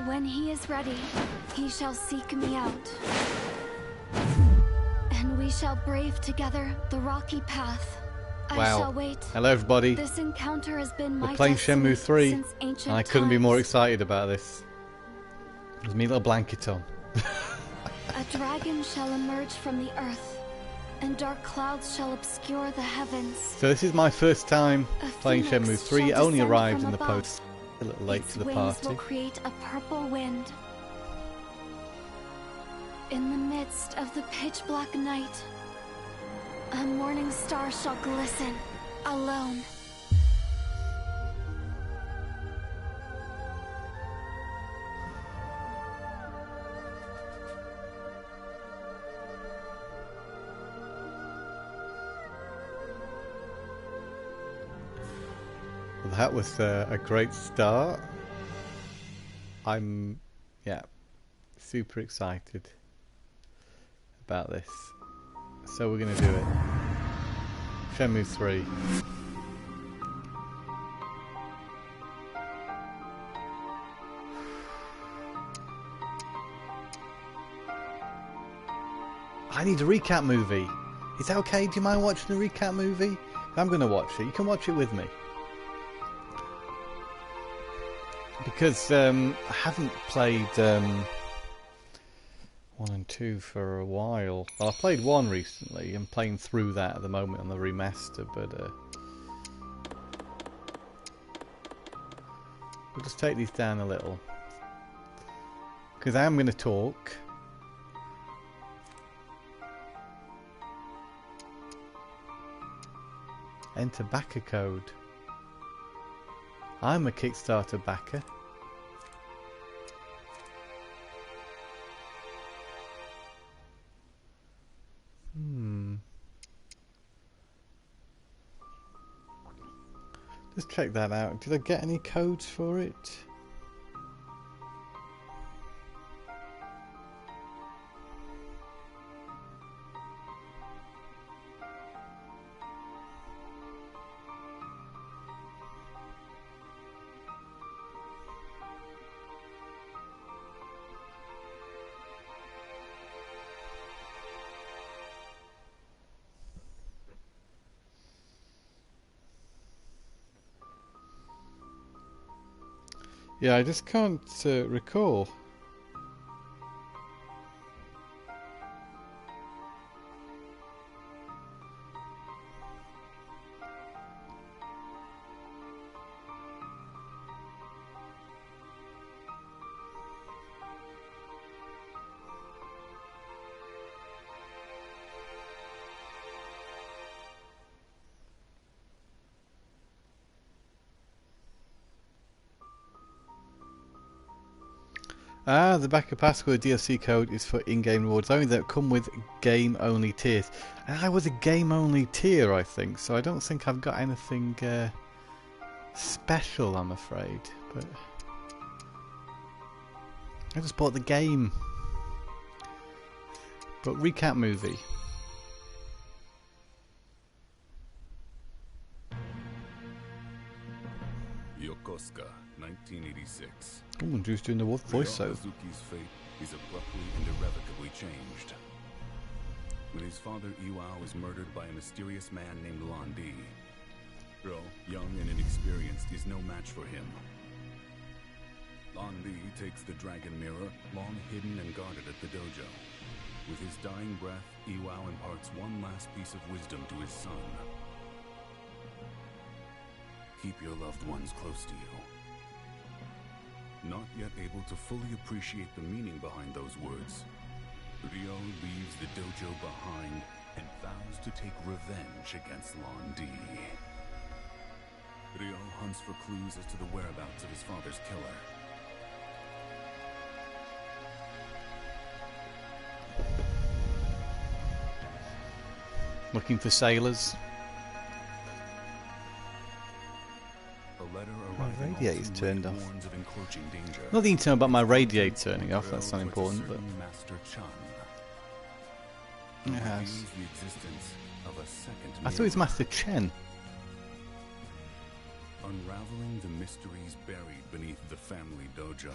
When he is ready, he shall seek me out. And we shall brave together the rocky path. Wow. I shall wait. Hello everybody. This encounter has been We're my playing destiny Shenmue 3 since ancient and I couldn't be more times. excited about this. There's me little blanket on. A dragon shall emerge from the earth, and dark clouds shall obscure the heavens. So this is my first time playing phoenix Shenmue 3. It shall only descend arrived from in the above. post. A little late Its to the wings party. will create a purple wind. In the midst of the pitch black night, a morning star shall glisten, alone. Well, that was a great start. I'm, yeah, super excited about this. So we're going to do it. Shenmue 3. I need a recap movie. Is that okay? Do you mind watching a recap movie? I'm going to watch it. You can watch it with me. Because I haven't played 1 and 2 for a while. Well, I played 1 recently. I'm playing through that at the moment on the remaster, but we'll just take these down a little. Because I am going to talk. Enter backer code. I'm a Kickstarter backer. Just check that out. Did I get any codes for it? Yeah, I just can't recall. Ah, the backer passcode DLC code is for in-game rewards only that come with game-only tiers. And I was a game-only tier, I think, so I don't think I've got anything special, I'm afraid. But I just bought the game. But recap movie. Yokosuka, 1986. Oh, and who's doing the voice Ryo over? Hazuki's fate is abruptly and irrevocably changed. When his father Iwao is murdered by a mysterious man named Londi, Ryo, young and inexperienced, is no match for him. Londi takes the dragon mirror, long hidden and guarded at the dojo. With his dying breath, Iwao imparts one last piece of wisdom to his son. Keep your loved ones close to you. Not yet able to fully appreciate the meaning behind those words, Ryo leaves the dojo behind and vows to take revenge against Londi. Ryo hunts for clues as to the whereabouts of his father's killer. Looking for sailors. My radiator's turned off. Not need to know about my radiator turning off, that's not important, but yes. I thought it was Master Chen. Unraveling the mysteries buried beneath the family dojo.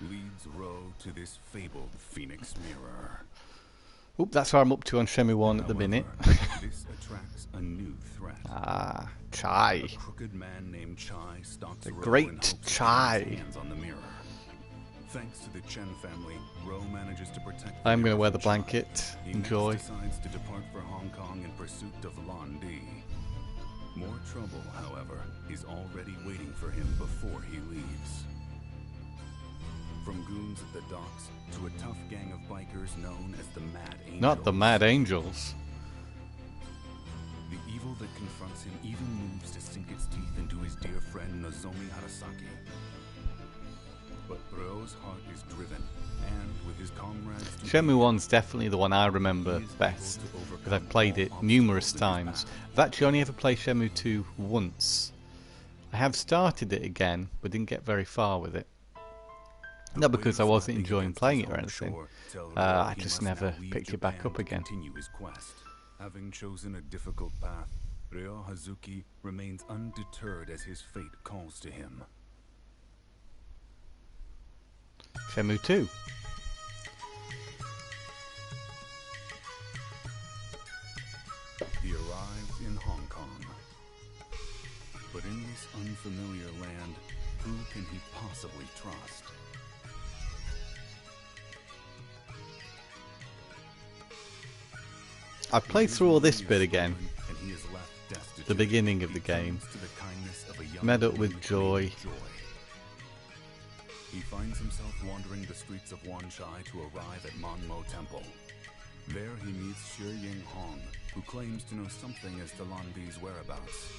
leads Ryo to this fabled Phoenix Mirror. Oop, that's where I'm up to on Shenmue 1 at the minute. This attracts a new threat. Ah, Chai. A crooked man named Chai stalks The Ryo great in hopes of getting Chai. his hands on the mirror. Thanks to the Chen family, Ryo manages to protect I'm going to wear the blanket. He Enjoy. next decides to depart for Hong Kong in pursuit of Lan Di. More trouble, however, is already waiting for him before he leaves. From goons at the docks to a tough gang of bikers known as the Mad Angels. Not the Mad Angels. The evil that confronts him even moves to sink its teeth into his dear friend Nozomi Arasaki. But Ryo's heart is driven, and with his comrades... Shenmue 1's definitely the one I remember best, because I've played it numerous times. I've actually only ever played Shenmue 2 once. I have started it again, but didn't get very far with it. Not because I wasn't enjoying playing it or anything, I just never picked it back up again. Having chosen a difficult path, Ryo Hazuki remains undeterred as his fate calls to him. Shenmue 2. He arrives in Hong Kong. But in this unfamiliar land, who can he possibly trust? I played through all this bit again, the beginning of the game, met up with Joy. He finds himself wandering the streets of Wanchai to arrive at Monmo Temple. There he meets Shi Ying Hong, who claims to know something as to Lan Di's whereabouts.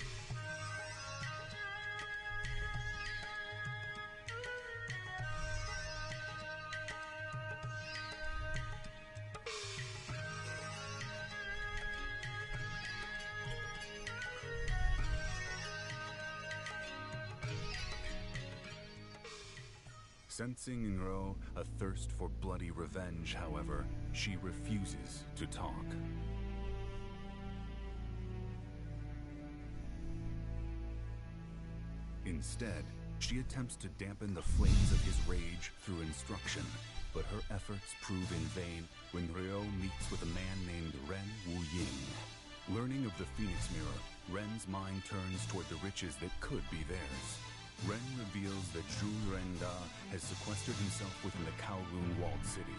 Sensing in Ryo a thirst for bloody revenge, however, she refuses to talk. Instead, she attempts to dampen the flames of his rage through instruction, but her efforts prove in vain when Ryo meets with a man named Ren Wu Ying. Learning of the Phoenix Mirror, Ren's mind turns toward the riches that could be theirs. Ren reveals that Zhu Renda has sequestered himself within the Kowloon walled city.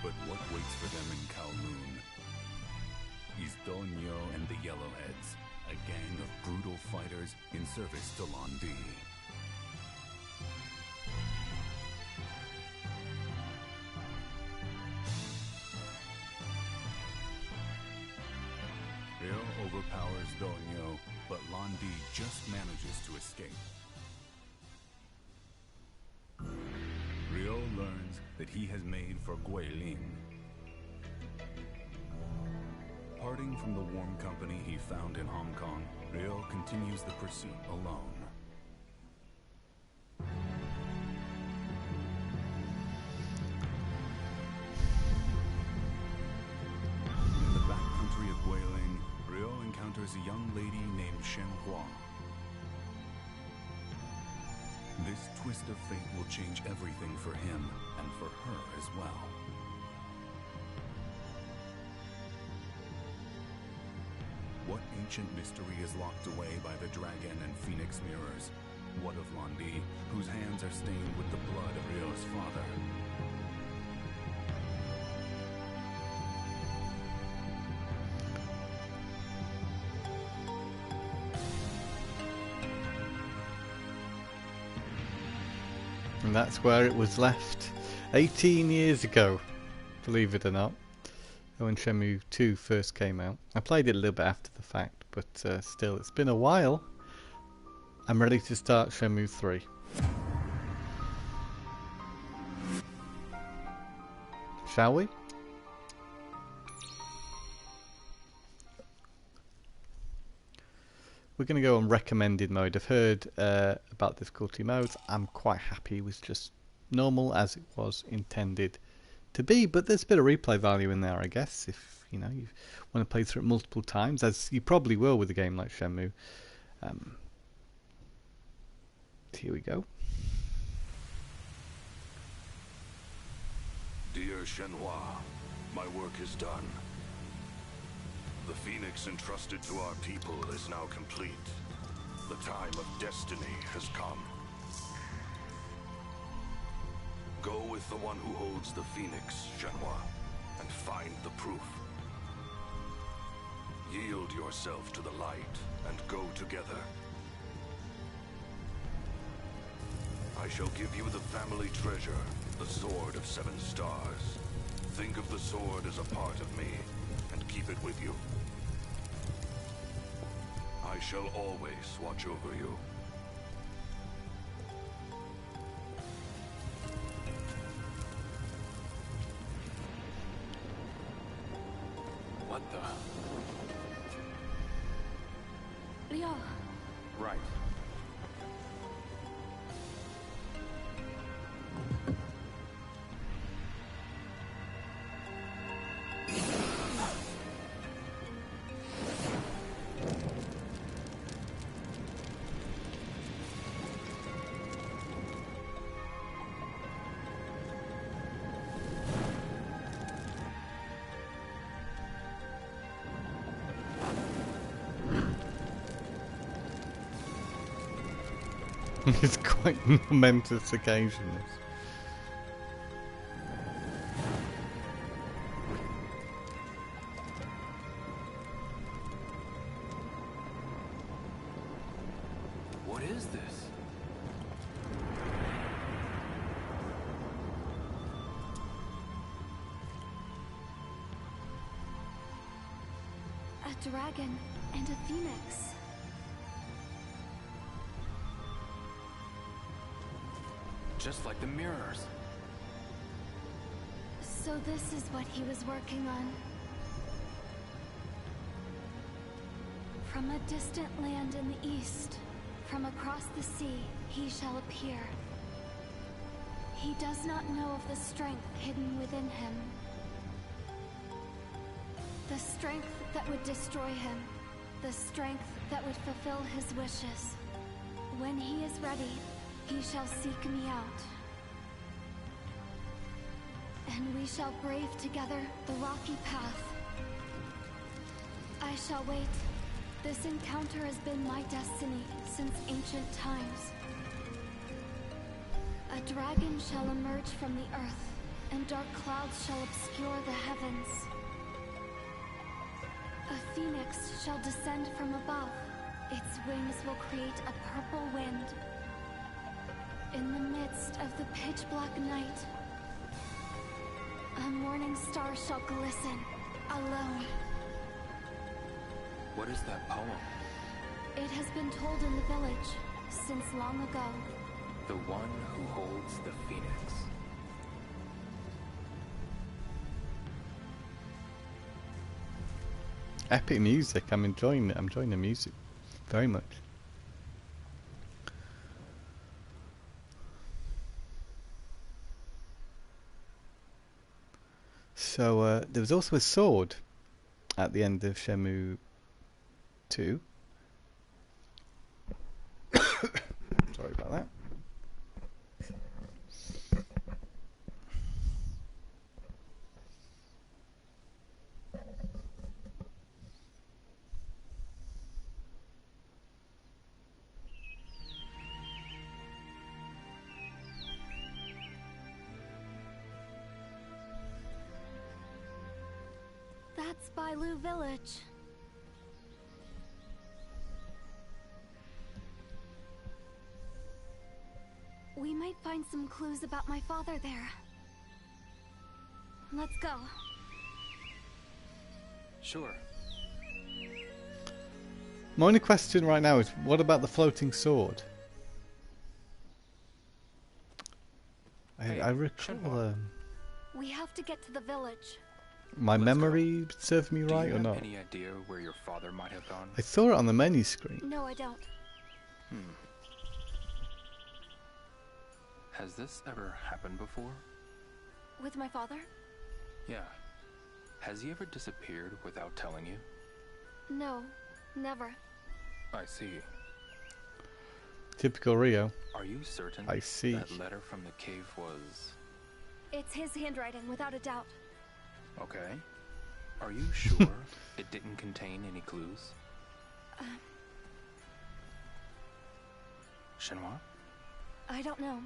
But what waits for them in Kowloon? Is Donyo and the Yellowheads, a gang of brutal fighters in service to Lan Di. Ryo overpowers Donyo, but Lan Di just manages to escape. Ryo learns that he has made for Guilin. Parting from the warm company he found in Hong Kong, Ryo continues the pursuit alone. In the backcountry of Guilin, Ryo encounters a young lady named Shenhua. This twist of fate will change everything for him and for her as well. What ancient mystery is locked away by the dragon and phoenix mirrors? What of Lan Di, whose hands are stained with the blood of Ryo's father? And that's where it was left 18 years ago, believe it or not, when Shenmue 2 first came out. I played it a little bit after the fact, but still, it's been a while. I'm ready to start Shenmue 3. Shall we? We're going to go on recommended mode. I've heard about difficulty modes. I'm quite happy with just normal as it was intended to be, but there's a bit of replay value in there, I guess, if you know you want to play through it multiple times, as you probably will with a game like Shenmue. Here we go. Dear Shenhua, my work is done. The Phoenix entrusted to our people is now complete. The time of destiny has come. Go with the one who holds the Phoenix, Shenhua, and find the proof. Yield yourself to the light and go together. I shall give you the family treasure, the Sword of 7 Stars. Think of the sword as a part of me, and keep it with you. I shall always watch over you. What the? Ryo. Right. It's quite momentous occasion. What is this? A dragon and a phoenix. Just like the mirrors. So this is what he was working on. From a distant land in the east, from across the sea, he shall appear. He does not know of the strength hidden within him. The strength that would destroy him. The strength that would fulfill his wishes. When he is ready, he shall seek me out. And we shall brave together the rocky path. I shall wait. This encounter has been my destiny since ancient times. A dragon shall emerge from the earth, and dark clouds shall obscure the heavens. A phoenix shall descend from above. Its wings will create a purple wind. In the midst of the pitch-black night, a morning star shall glisten, alone. What is that poem? It has been told in the village since long ago. The one who holds the Phoenix. Epic music. I'm enjoying it. I'm enjoying the music very much. So there was also a sword at the end of Shenmue 2. Sorry about that. That's Bailu Village. We might find some clues about my father there. Let's go. Sure. My only question right now is, what about the floating sword? Hey, I recall Shenhua. We have to get to the village. my Let's memory serve me Do right you or have not. any idea where your father might have gone? I saw it on the menu screen. No, I don't. Has this ever happened before? With my father? Yeah. Has he ever disappeared without telling you? No, never. I see. Typical Ryo. Are you certain I see. that letter from the cave was... It's his handwriting, without a doubt. Okay. Are you sure it didn't contain any clues? Shenhua? I don't know.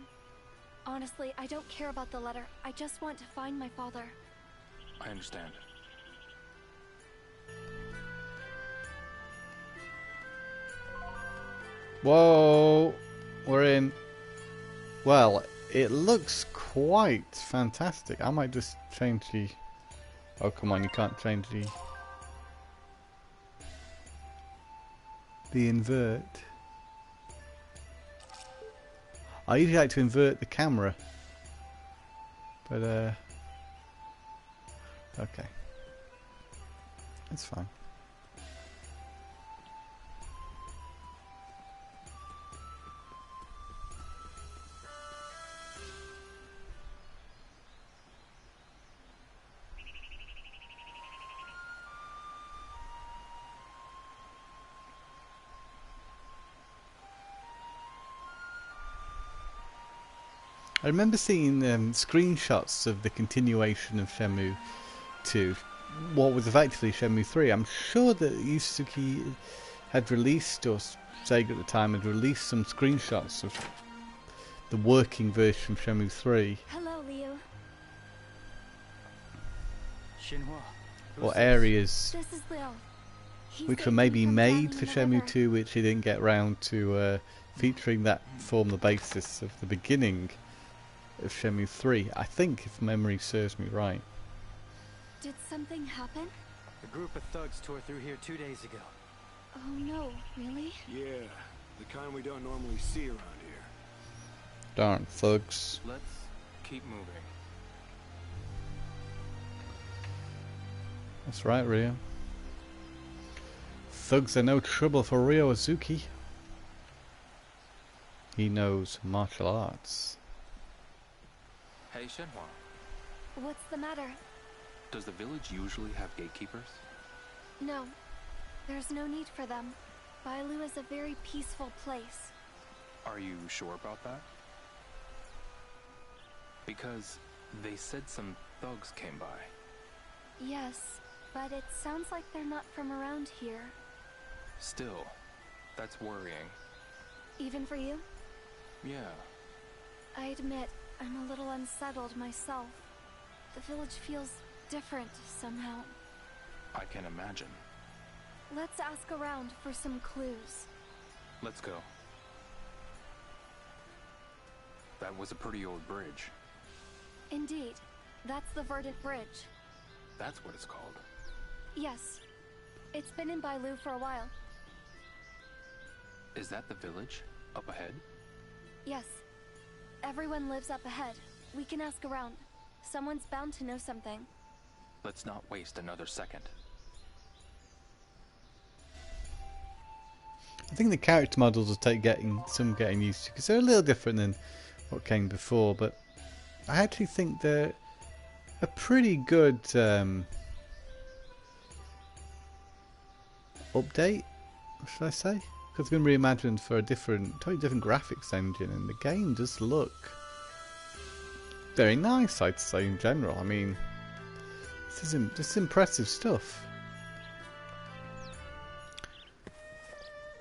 Honestly, I don't care about the letter. I just want to find my father. I understand. Whoa! We're in. Well, it looks quite fantastic. I might just change the... Oh, come on, you can't change the invert. I usually like to invert the camera. But, okay. It's fine. I remember seeing screenshots of the continuation of Shenmue 2, what was effectively Shenmue 3. I'm sure that Yusuke had released, or Sega at the time had released some screenshots of the working version of Shenmue 3. Hello, Ryo. Shenhua. Or areas This is Ryo. He which saved were me maybe from made drowning for in the Shenmue river. 2, which he didn't get round to featuring that form the basis of the beginning of Shenmue 3. I think, if memory serves me right. Did something happen? A group of thugs tore through here 2 days ago. Oh no, really? Yeah, the kind we don't normally see around here. Darn thugs. Let's keep moving. That's right, Ryo. Thugs are no trouble for Ryo Hazuki. He knows martial arts. Hey, Shenhua. What's the matter? Does the village usually have gatekeepers? No, there's no need for them. Bailu is a very peaceful place. Are you sure about that? Because they said some thugs came by. Yes, but it sounds like they're not from around here. Still, that's worrying. Even for you? Yeah. I admit, I'm a little unsettled myself. The village feels different somehow. I can imagine. Let's ask around for some clues. Let's go. That was a pretty old bridge. Indeed, that's the Verdant Bridge. That's what it's called. Yes, it's been in Bailu for a while. Is that the village? Up ahead? Yes. Everyone lives up ahead. We can ask around. Someone's bound to know something. Let's not waste another second. I think the character models will take getting used to, because they're a little different than what came before, but I actually think they're a pretty good update, should I say? Because it's been reimagined for a totally different graphics engine, and the game does look very nice, I'd say, in general. I mean, this is impressive stuff.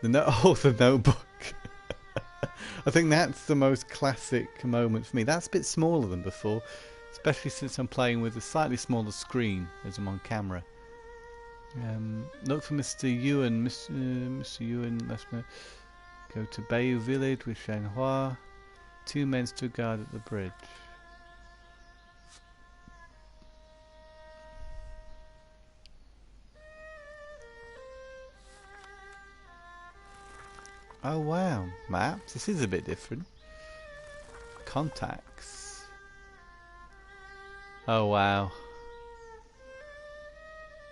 The notebook. I think that's the most classic moment for me. That's a bit smaller than before, especially since I'm playing with a slightly smaller screen as I'm on camera. Look for Mr. Ewan. Mr. Ewan must go to Bayou Village with Shenhua. 2 men stood guard at the bridge. Oh wow, maps. This is a bit different. Contacts. Oh wow.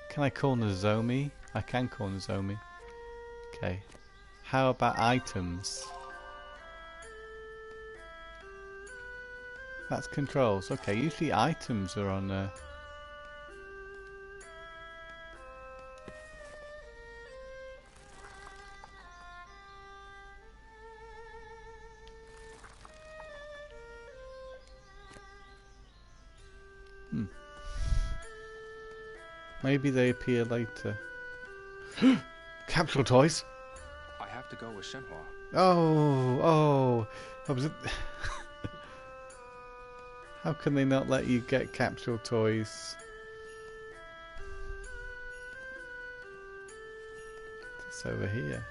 Can I call Nozomi? I can call Nozomi. Okay. How about items? That's controls. Okay, usually items are on Maybe they appear later. Capsule toys. I have to go with Shenhua. Oh. I was. How can they not let you get capsule toys? It's over here.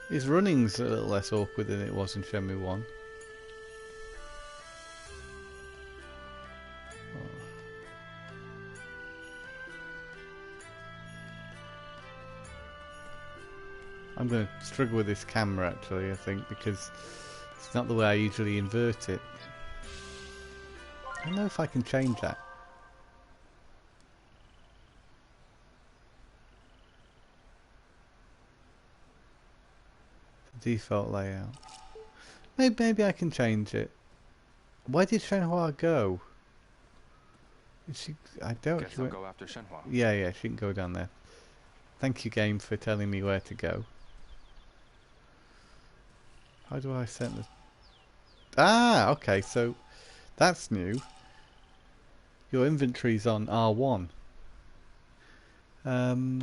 His running's a little less awkward than it was in Shenmue 1. I'm going to struggle with this camera actually, I think, because it's not the way I usually invert it. I don't know if I can change that. The default layout. Maybe I can change it. Where did Shenhua go? I don't. Guess I'll go after Shenhua. Yeah, she can go down there. Thank you, game, for telling me where to go. How do I set the... Ah, okay, so that's new. Your inventory's on R1. So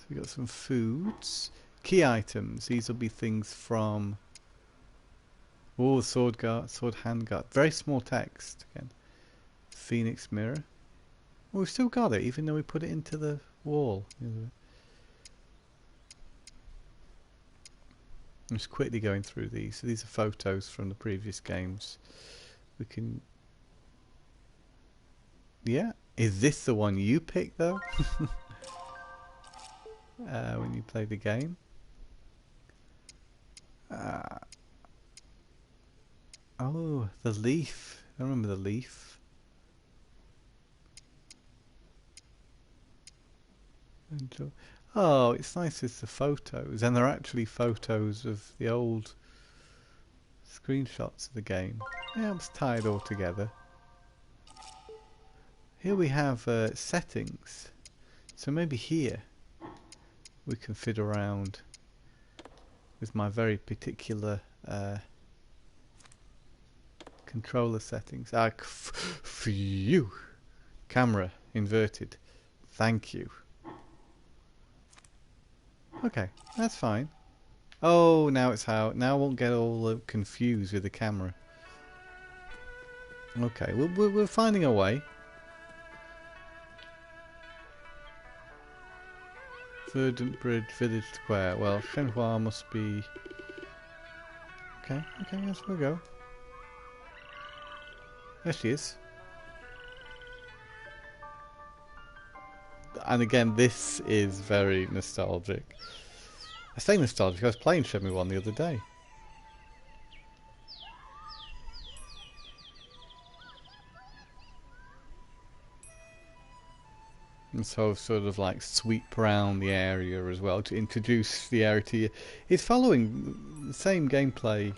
we got some foods. Key items. These will be things from... Oh, sword handguard. Very small text again. Phoenix mirror. Oh, we've still got it, even though we put it into the wall. I'm just quickly going through these. So these are photos from the previous games. We can... Yeah. Is this the one you picked though? When you play the game? Oh, the leaf. I remember the leaf. Oh, it's nice it's the photos, and they're actually photos of the old screenshots of the game. Yeah, it's tied all together. Here we have settings. So maybe here we can fiddle around with my very particular controller settings. Phew! Camera inverted. Thank you. Okay, that's fine. Oh, now it's how. Now I won't get all confused with the camera. Okay, we're finding a way. Verdant Bridge, Village Square. Well, Shenhua must be... Okay, yes, we'll go. There she is. And again, this is very nostalgic. I say nostalgic, I was playing Shenmue 1 the other day. And so sort of like sweep around the area as well to introduce the area to you. It's following the same gameplay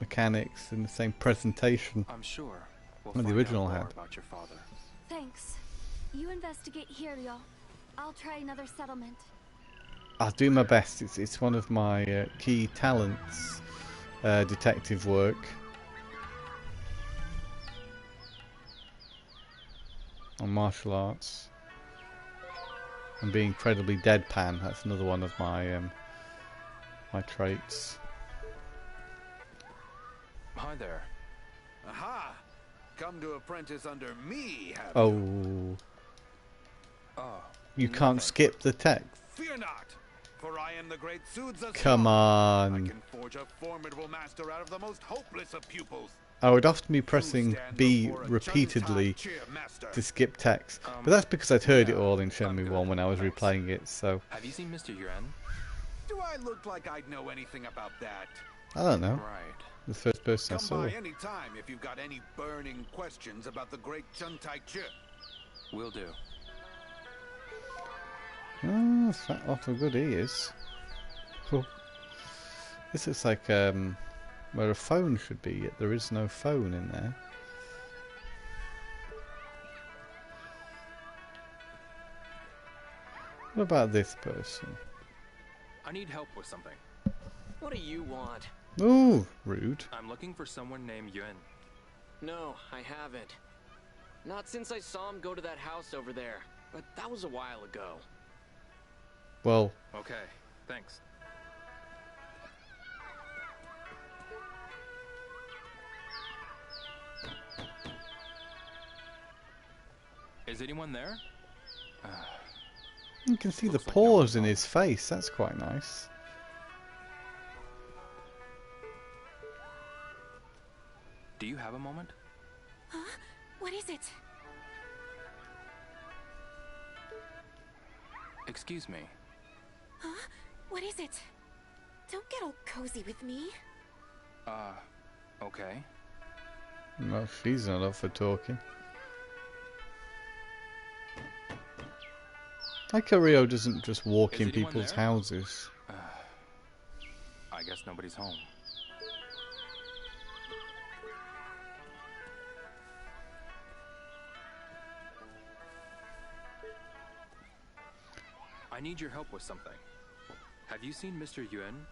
mechanics and the same presentation I'm sure that the original had. About your father. Thanks. You investigate here, Ryo. I'll try another settlement. I'll do my best. It's one of my key talents, detective work. On martial arts. And being incredibly deadpan. That's another one of my my traits. Hi there. Aha! Come to apprentice under me, have Oh. Oh. You can't skip the text. Fear not, for I am the great Sudza. Come I on. can forge a formidable master out of the most hopeless of pupils. I would often be pressing B repeatedly to skip text. But that's because I'd heard it all in Shenmue 1 when I was replaying it, so... Have you seen Mr. Yuan? Do I look like I'd know anything about that? I don't know. Right. The first person I Come saw. by any time if you've got any burning questions about the great Chuntai Chi. Will do. Oh, that's that awful good he is. Cool. This looks like where a phone should be, yet there is no phone in there. What about this person? I need help with something. What do you want? Ooh, rude. I'm looking for someone named Yuan. No, I haven't. Not since I saw him go to that house over there. But that was a while ago. Well, Okay, thanks. Is anyone there? you can see the Looks like no one's pores in home. his face. That's quite nice. Do you have a moment? Huh? What is it? Excuse me. Huh? What is it? Don't get all cozy with me. Okay. Well, she's not up for talking. Like Ryo doesn't just walk Is in anyone people's there? houses. I guess nobody's home. I need your help with something. Have you seen Mr. Yuan?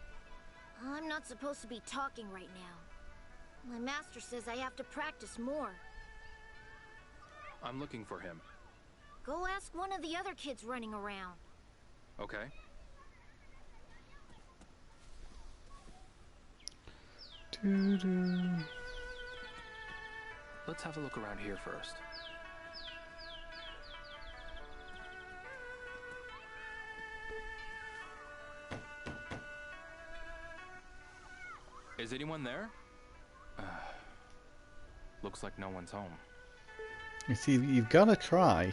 I'm not supposed to be talking right now. My master says I have to practice more. I'm looking for him. Go ask one of the other kids running around. Okay. Doo-doo. Let's have a look around here first. Is anyone there? Looks like no one's home. You see, you've got to try.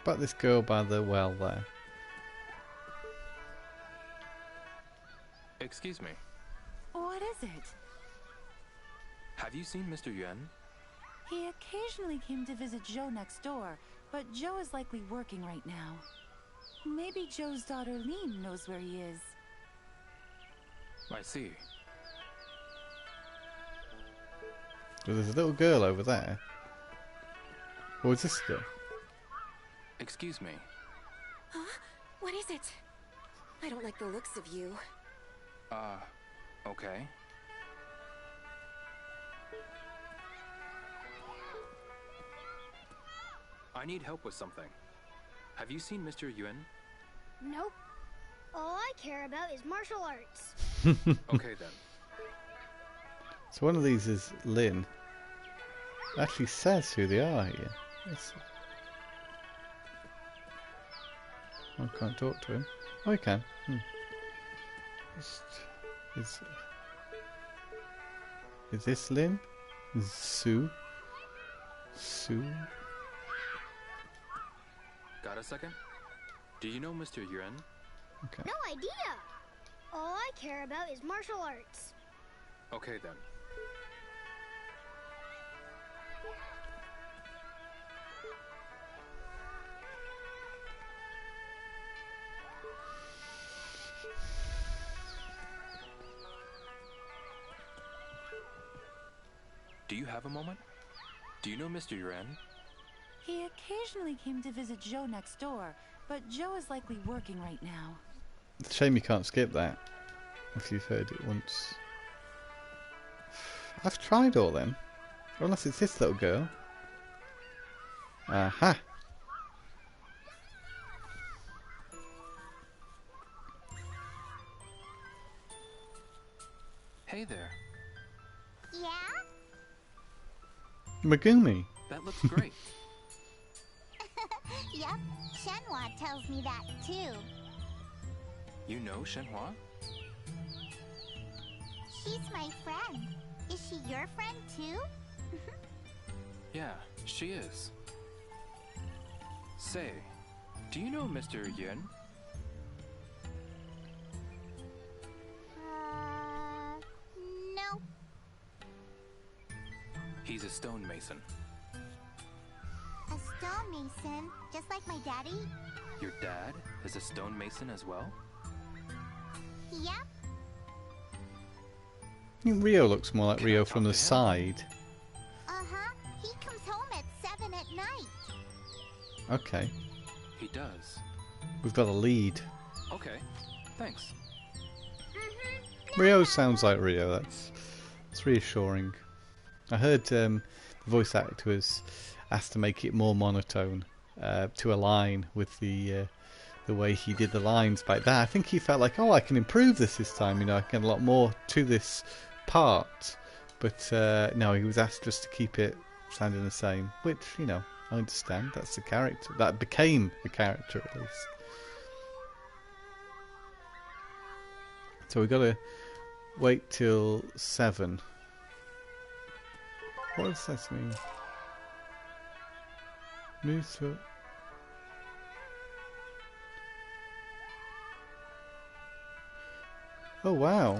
About this girl by the well there. Excuse me. What is it? Have you seen Mr. Yuan? He occasionally came to visit Joe next door, but Joe is likely working right now. Maybe Joe's daughter Lean knows where he is. I see. Well, there's a little girl over there. What was this girl? Excuse me. Huh? What is it? I don't like the looks of you. Okay. I need help with something. Have you seen Mr. Yuan? Nope. All I care about is martial arts. Okay then. So one of these is Lin. It actually says who they are here. Let's see. I can't talk to him. Oh, I can. Is this Lin? Sue? Sue? Got a second? Do you know Mr. Yuan? Okay. No idea. All I care about is martial arts. Okay then. Do you have a moment? Do you know Mr. Yuan? He occasionally came to visit Joe next door, but Joe is likely working right now. It's a shame you can't skip that if you've heard it once. I've tried all them. Unless it's this little girl. Aha! Hey there. Yeah? Megumi! That looks great. Yep. Shenhua tells me that too. You know Shenhua? She's my friend. Is she your friend too? Yeah, she is. Say, do you know Mr. Yuan? No. He's a stonemason. A stonemason, just like my daddy? Your dad is a stonemason as well? Yep. I think Ryo looks more like Can I Ryo talk from to the him? side. Uh-huh. He comes home at 7 at night. Okay. He does. We've got a lead. Okay, thanks. Ryo sounds like Ryo. That's reassuring. I heard the voice actor was asked to make it more monotone to align with the way he did the lines back there. I think he felt like, oh, I can improve this time. You know, I can get a lot more to this part. But no, he was asked just to keep it sounding the same, which, you know, I understand. That's the character. That became the character, at least. So we've got to wait till 7. What does that mean? Move through. Oh wow.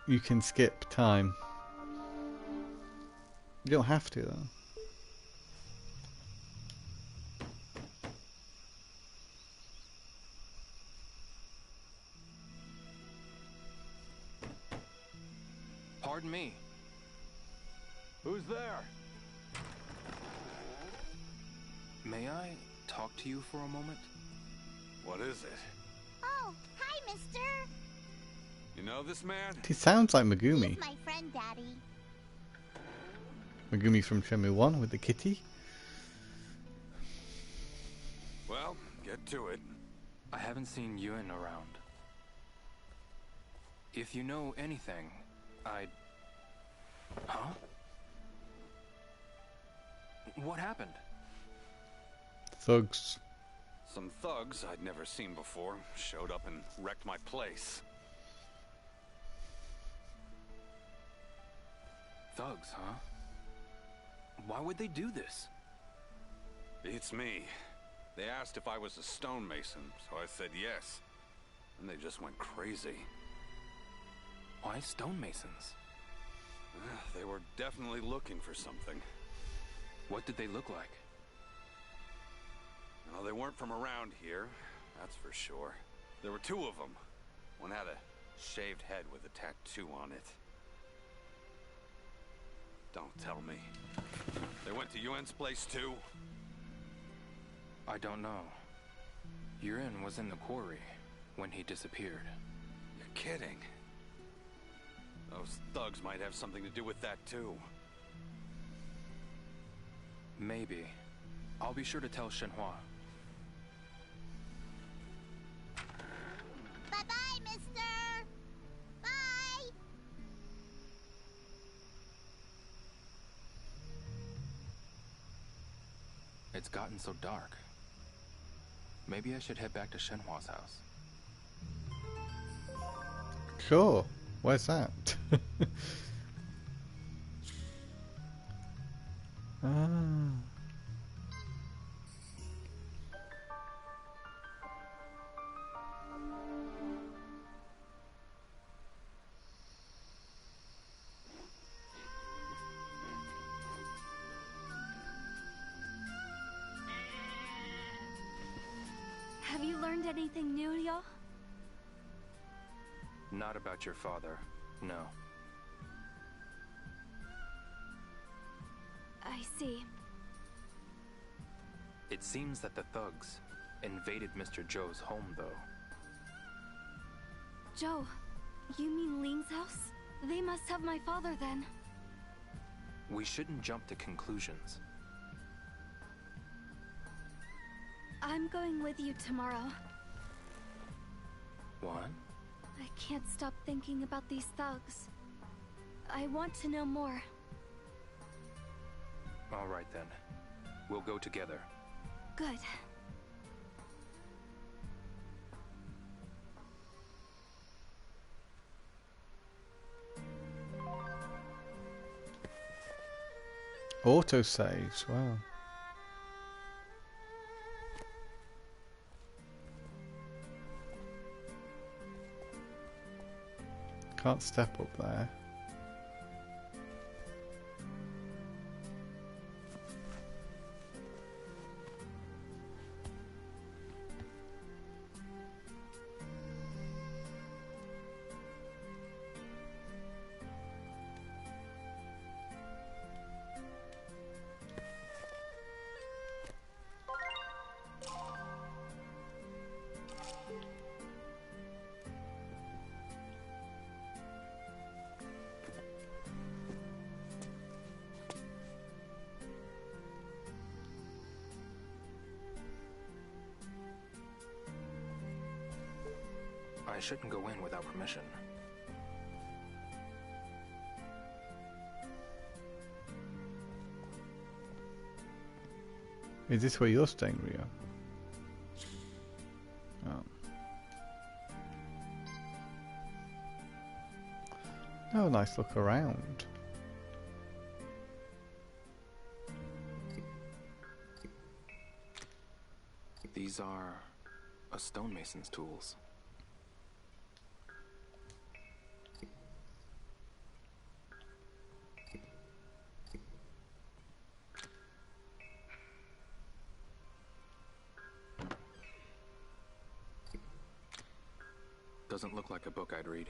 You can skip time. You don't have to though. Pardon me. Who's there? May I talk to you for a moment? What is it? Oh, hi, mister. You know this man? He sounds like Megumi. He's my friend, Daddy. Megumi from Shenmue 1 with the kitty. Well, get to it. I haven't seen Yuen around. If you know anything, I'd... Huh? What happened? Thugs. Some thugs I'd never seen before showed up and wrecked my place. Thugs, huh? Why would they do this? Beats me. They asked if I was a stonemason, so I said yes. And they just went crazy. Why stonemasons? They were definitely looking for something. What did they look like? No, they weren't from around here, that's for sure. There were 2 of them. One had a shaved head with a tattoo on it. Don't tell me. They went to Yuen's place too? I don't know. Yuen was in the quarry when he disappeared. You're kidding. Those thugs might have something to do with that too. Maybe. I'll be sure to tell Shenhua. Bye-bye, mister. Bye. It's gotten so dark. Maybe I should head back to Shenhua's house. Sure. Where's that? Ah. Have you learned anything new, Ryo? Not about your father, no. I see. It seems that the thugs invaded Mr. Joe's home, though. Joe, you mean Ling's house? They must have my father then. We shouldn't jump to conclusions. I'm going with you tomorrow. What? I can't stop thinking about these thugs. I want to know more. All right then. We'll go together. Good. Autosaves, wow. Can't step up there. I shouldn't go in without permission. Is this where you're staying, Ryo? Oh. Oh, nice look around. These are a stonemason's tools. Doesn't look like a book I'd read.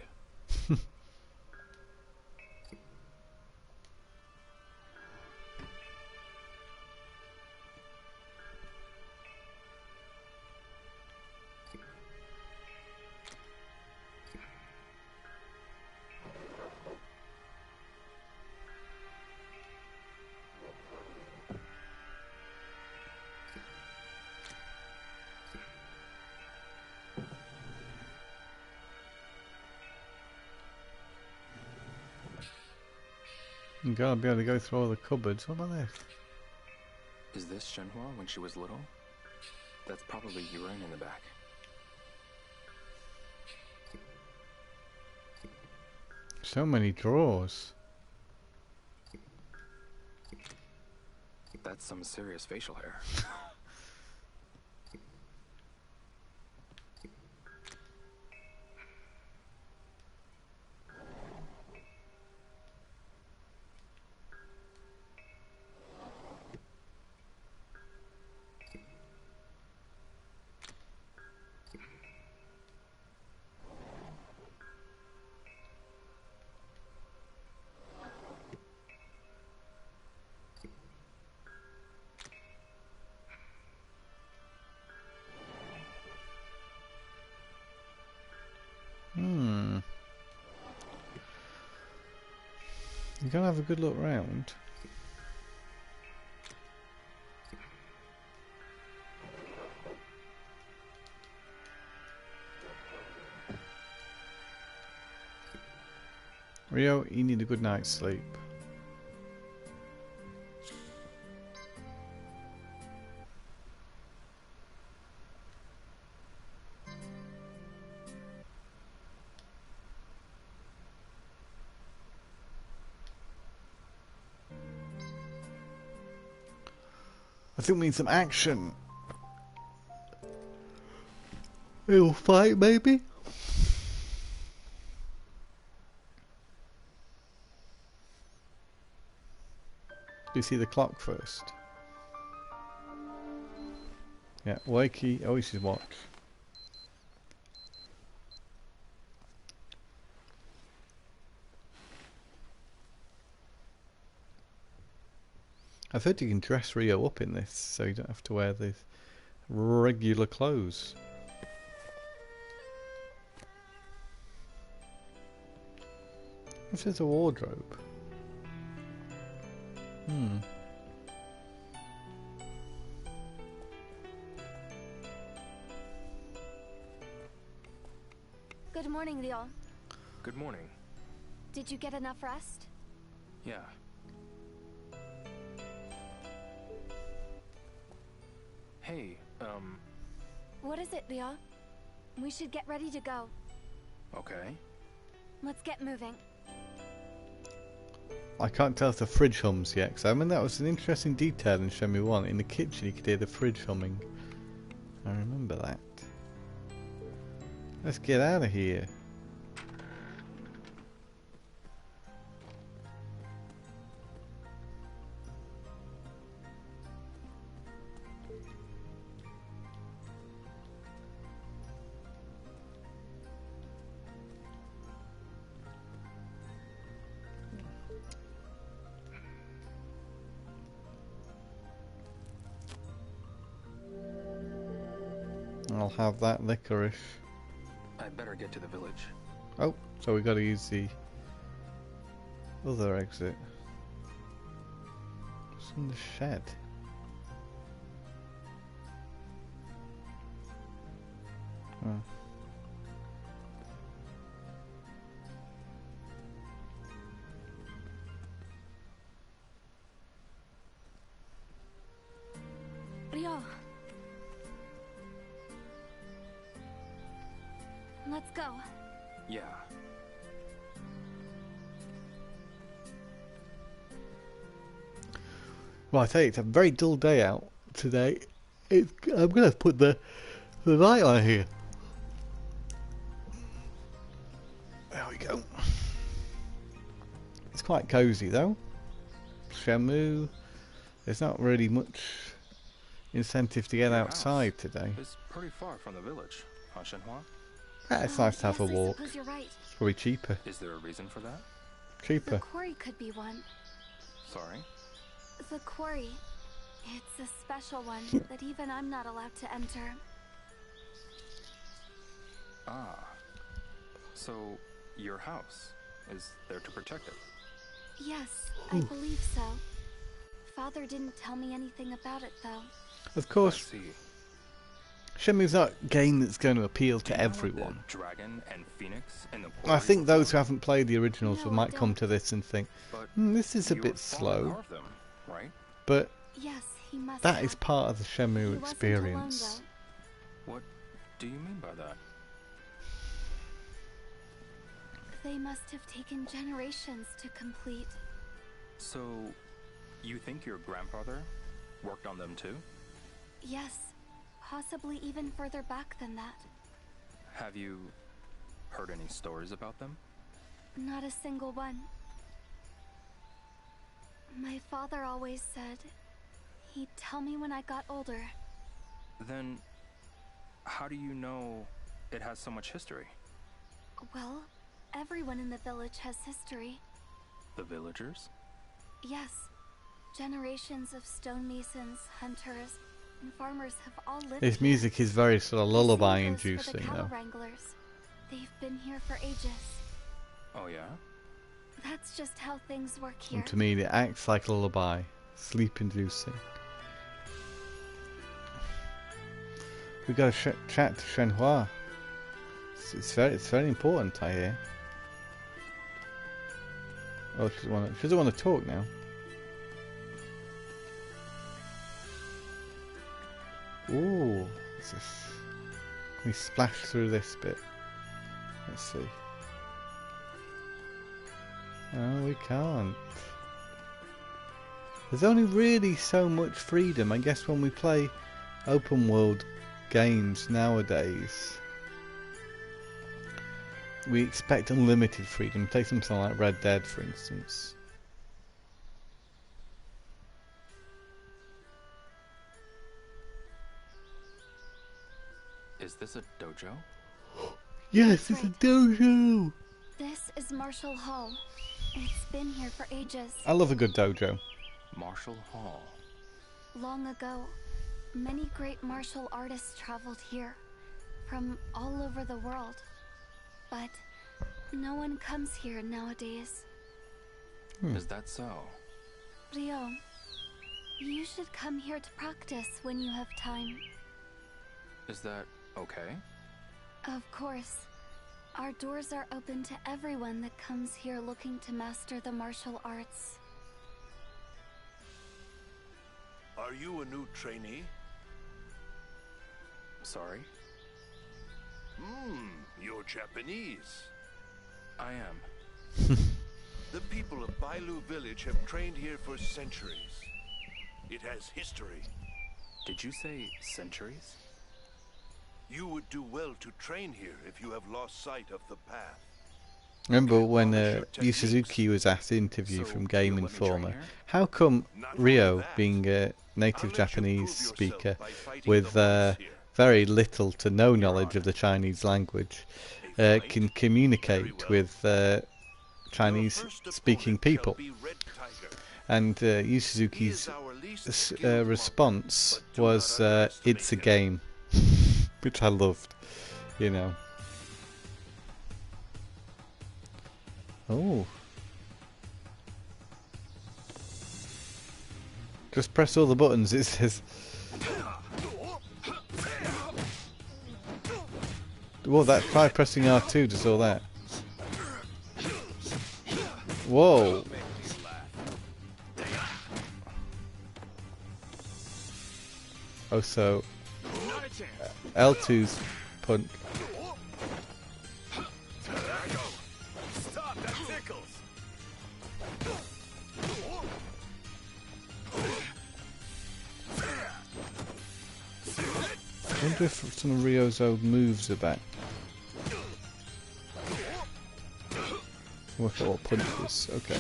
You gotta be able to go through all the cupboards. What about this? Is this Shenhua when she was little? That's probably urine in the back. So many drawers. That's some serious facial hair. You gotta have a good look round. Ryo, you need a good night's sleep. I think we need some action. We'll fight, maybe? Do you see the clock first? Yeah, wakey. Oh, it's his watch. I've heard you can dress Ryo up in this, so you don't have to wear the regular clothes. This is a wardrobe. Good morning, Ryo. Good morning. Did you get enough rest? Yeah. Hey, What is it, Ryo? We should get ready to go. okay. Let's get moving. I can't tell if the fridge hums yet, because I mean that was an interesting detail in Shenmue 1. In the kitchen you could hear the fridge humming. I remember that. Let's get out of here. I'll have that licorice. I'd better get to the village. Oh, so we got to use the other exit. It's in the shed. Oh. Let's go. Yeah. Well, I tell you, it's a very dull day out today. I'm going to put the light on here. There we go. It's quite cosy though. Shenmue. There's not really much incentive to get outside today. It's pretty far from the village, huh, Shenhua? Yeah, it's nice to have a walk. I suppose you're right. It's probably cheaper. Is there a reason for that? Cheaper. The quarry could be one. Sorry? The quarry. It's a special one that even I'm not allowed to enter. Ah. So, your house is there to protect it? Yes, I believe so. Father didn't tell me anything about it, though. Of course, Shenmue's not a game that's going to appeal to everyone. Dragon and Phoenix and the I think those who haven't played the originals No, might I come don't. to this and think, this is a bit slow. Them, right? Yes, But he must that have. is part of the He Shenmue wasn't experience. alone, though. What do you mean by that? They must have taken generations to complete. So, you think your grandfather worked on them too? Yes, possibly even further back than that. Have you heard any stories about them? Not a single one. My father always said he'd tell me when I got older. Then, how do you know it has so much history? Well, everyone in the village has history. The villagers? Yes. Generations of stonemasons, hunters, and farmers have all lived This here. music is very sort of lullaby Same goes for the inducing cattle though. wranglers. They've been here for ages. Oh yeah? That's just how things work here. And to me, it acts like a lullaby, sleep inducing. We got to chat to Shenhua. It's very important, I hear. Oh, she doesn't want to talk now. Ooh, what's this? Can we splash through this bit? Let's see. No, we can't. There's only really so much freedom. I guess when we play open world games nowadays, we expect unlimited freedom. Take something like Red Dead, for instance. Is this a dojo? Yes, it's a dojo! This is Marshall Hall. It's been here for ages. I love a good dojo. Marshall Hall. Long ago, many great martial artists traveled here, from all over the world. But no one comes here nowadays. Is that so? Ryo, you should come here to practice when you have time. Is that okay? Of course. Our doors are open to everyone that comes here looking to master the martial arts. Are you a new trainee? Sorry? You're Japanese. I am. The people of Bailu village have trained here for centuries. It has history. Did you say centuries? You would do well to train here if you have lost sight of the path. Remember when Ryo Hazuki was asked to interview from Game Informer, how come Ryo, being a native Japanese speaker with very little to no knowledge of the Chinese language, can communicate with Chinese speaking people? And Ryo Hazuki's response was, it's a game. Which I loved, you know. Oh. Just press all the buttons, it says. Whoa, that try pressing R2 does all that. Whoa. Oh, so L2's punch. wonder if some of Ryo's old moves are back. Work out what punches. Okay.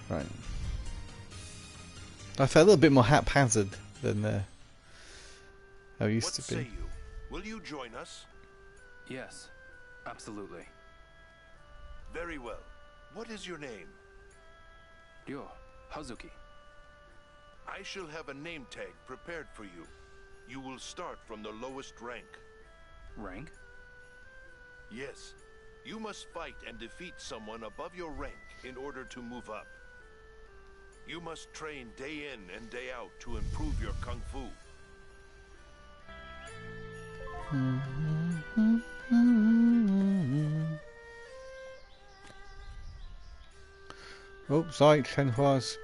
Right. I felt a little bit more haphazard than how it used to be. What say you? Will you join us? Yes, absolutely. Very well. What is your name? Ryo Hazuki. I shall have a name tag prepared for you. You will start from the lowest rank. Rank? Yes. You must fight and defeat someone above your rank in order to move up. You must train day in and day out to improve your kung fu. Oh, sorry, Shenhua's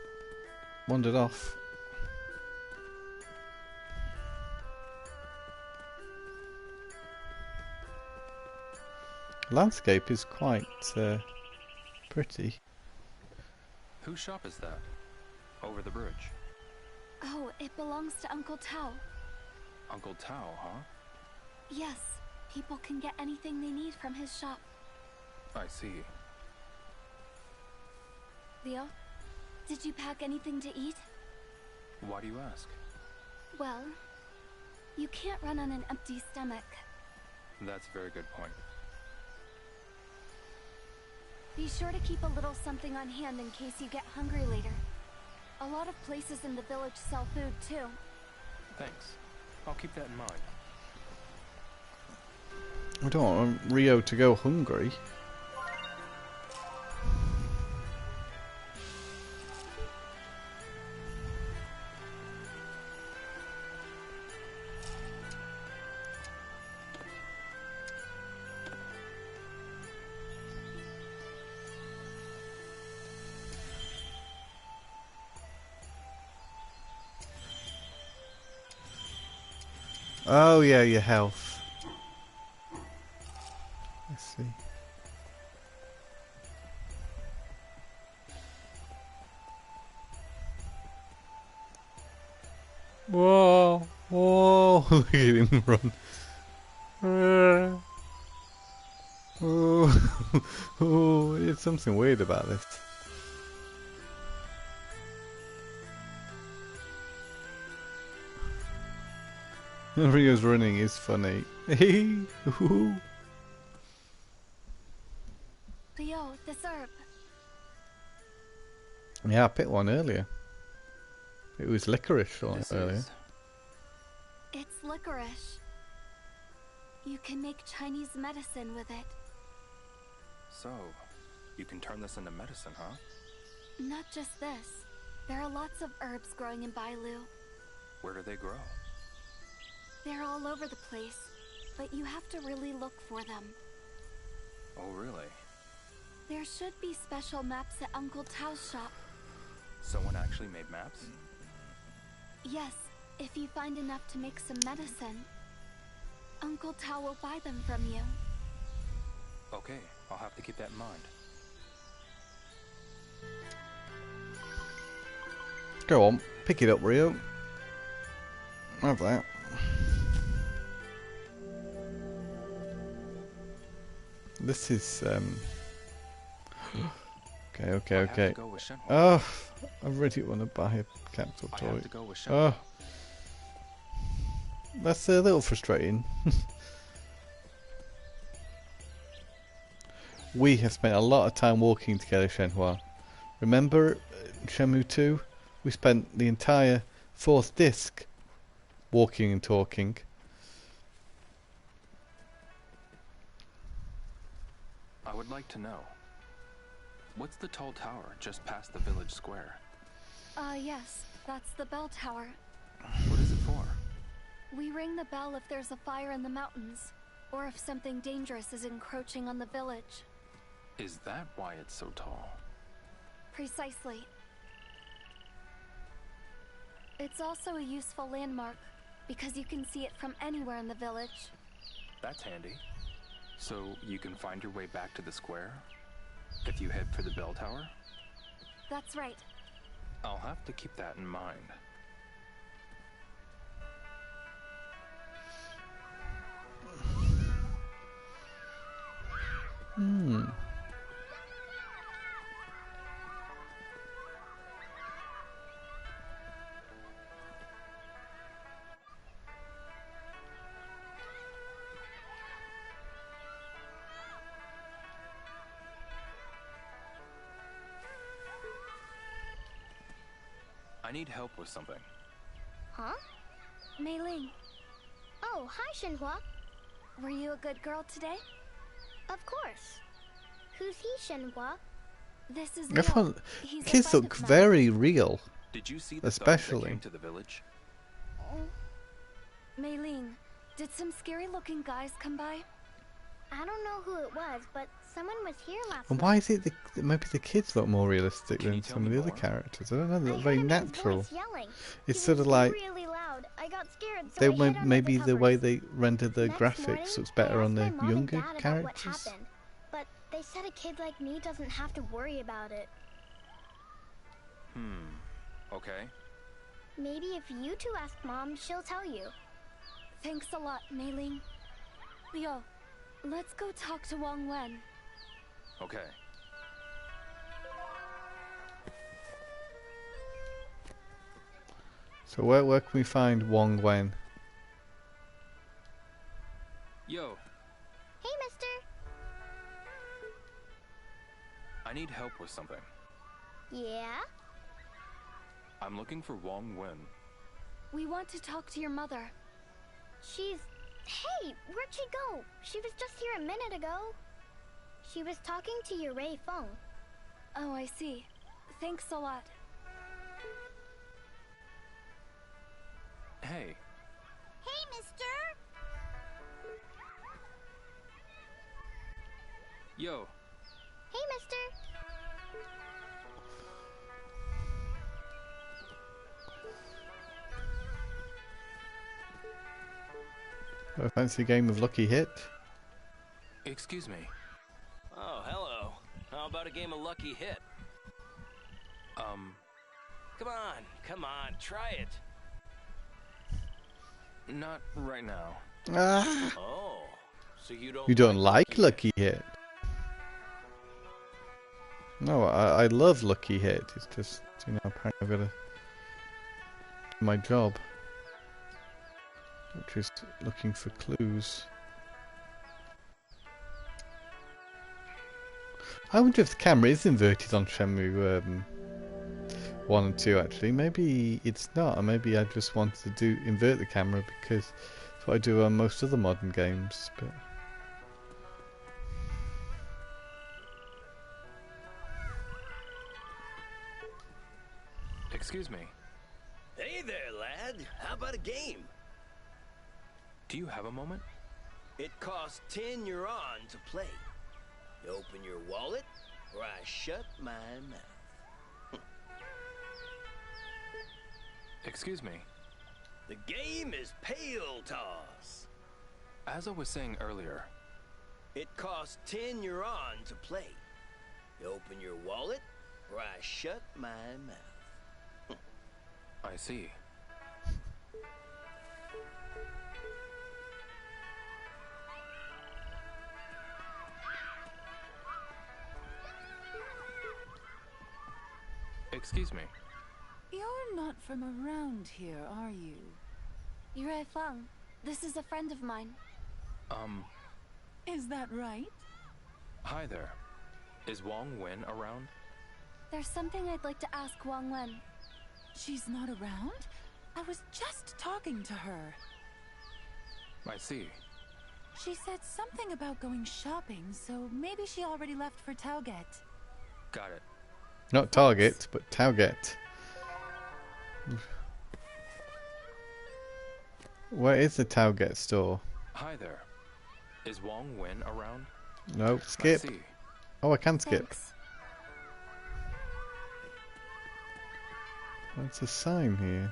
wandered off. Landscape is quite pretty. Whose shop is that? Over the bridge. Oh, it belongs to Uncle Tao. Uncle Tao, huh? Yes, people can get anything they need from his shop. I see. Ryo, did you pack anything to eat? Why do you ask? Well, you can't run on an empty stomach. That's a very good point. Be sure to keep a little something on hand in case you get hungry later. A lot of places in the village sell food too. Thanks. I'll keep that in mind. I don't want Ryo to go hungry. Oh yeah, your health. Let's see. Whoa, whoa! Look at him run. Oh, oh, it's something weird about this. Ryo's running is funny. Ryo, this herb. Yeah, I picked one earlier. It was licorice earlier. It's licorice. You can make Chinese medicine with it. So, you can turn this into medicine, huh? Not just this. There are lots of herbs growing in Bailu. Where do they grow? They're all over the place, but you have to really look for them. Oh, really? There should be special maps at Uncle Tao's shop. Someone actually made maps? Yes, if you find enough to make some medicine. Uncle Tao will buy them from you. Okay, I'll have to keep that in mind. Go on, pick it up, Ryo. Have that. This is okay. Oh, I really want to buy a capsule toy. I have to go with Shenhua. Oh, that's a little frustrating. We have spent a lot of time walking together, Shenhua. Remember Shenmue 2? We spent the entire 4th disc walking and talking. I would like to know, what's the tall tower just past the village square? Yes, that's the bell tower. What is it for? We ring the bell if there's a fire in the mountains, or if something dangerous is encroaching on the village. Is that why it's so tall? Precisely. It's also a useful landmark, because you can see it from anywhere in the village. That's handy. So you can find your way back to the square if you head for the bell tower? That's right. I'll have to keep that in mind. I need help with something. Huh? Mei Ling, Oh, hi, Shenhua. were you a good girl today? Of course. Who's he, Shenhua? This is I Ryo. found He's a kids friend look of mine. very real. Did you see the thugs that Especially. came to the village? Mei Ling, did some scary-looking guys come by? I don't know who it was, but someone was here last And night. why is it maybe the kids look more realistic Can you than tell some of me the other more? characters? I don't know, they I look heard very a man's natural. voice yelling. It's He sort was of like really loud. I got scared, so they I hid under maybe the way covers. they rendered the Next graphics morning, looks better I on asked the my mom younger and Dad about characters. what happened, but they said a kid like me doesn't have to worry about it. Okay. Maybe if you two ask Mom, she'll tell you. Thanks a lot, Mei Ling. Ryo, let's go talk to Wang Wen. Okay. So where can we find Wang Wen? Yo, Hey, mister. I need help with something. Yeah? I'm looking for Wang Wen. We want to talk to your mother. She's... Hey, where'd she go? She was just here a minute ago. She was talking to your Ray Feng. Oh, I see. Thanks a lot. Hey, Hey, mister! yo, Hey, mister! A fancy game of Lucky Hit? excuse me. Oh, hello. How about a game of Lucky Hit? Come on, try it. Not right now. Ah, Oh, so you don't you don't like Lucky Lucky Hit? No, I love Lucky Hit. It's just, you know, apparently I've got to do my job, which is looking for clues. I wonder if the camera is inverted on Shenmue 1 and 2 actually. Maybe it's not, or maybe I just wanted to invert the camera because that's what I do on most other modern games. But Excuse me. Hey there, lad. How about a game? Do you have a moment? It costs 10 yuan to play. You open your wallet, or I shut my mouth. Excuse me. The game is Pale Toss. As I was saying earlier, It costs 10 yuan to play. You open your wallet, or I shut my mouth. I see. Excuse me. You're not from around here, are you? Yue Feng, this is a friend of mine. Is that right? Hi there. Is Wang Wen around? There's something I'd like to ask Wang Wen. She's not around? I was just talking to her. I see. She said something about going shopping, so maybe she already left for Tauget. Got it. not Target, but Tauget. Where is the Tauget store? Hi there. Is Wang Wen around? No, skip. I see. Oh, I can skip. Thanks. What's a sign here?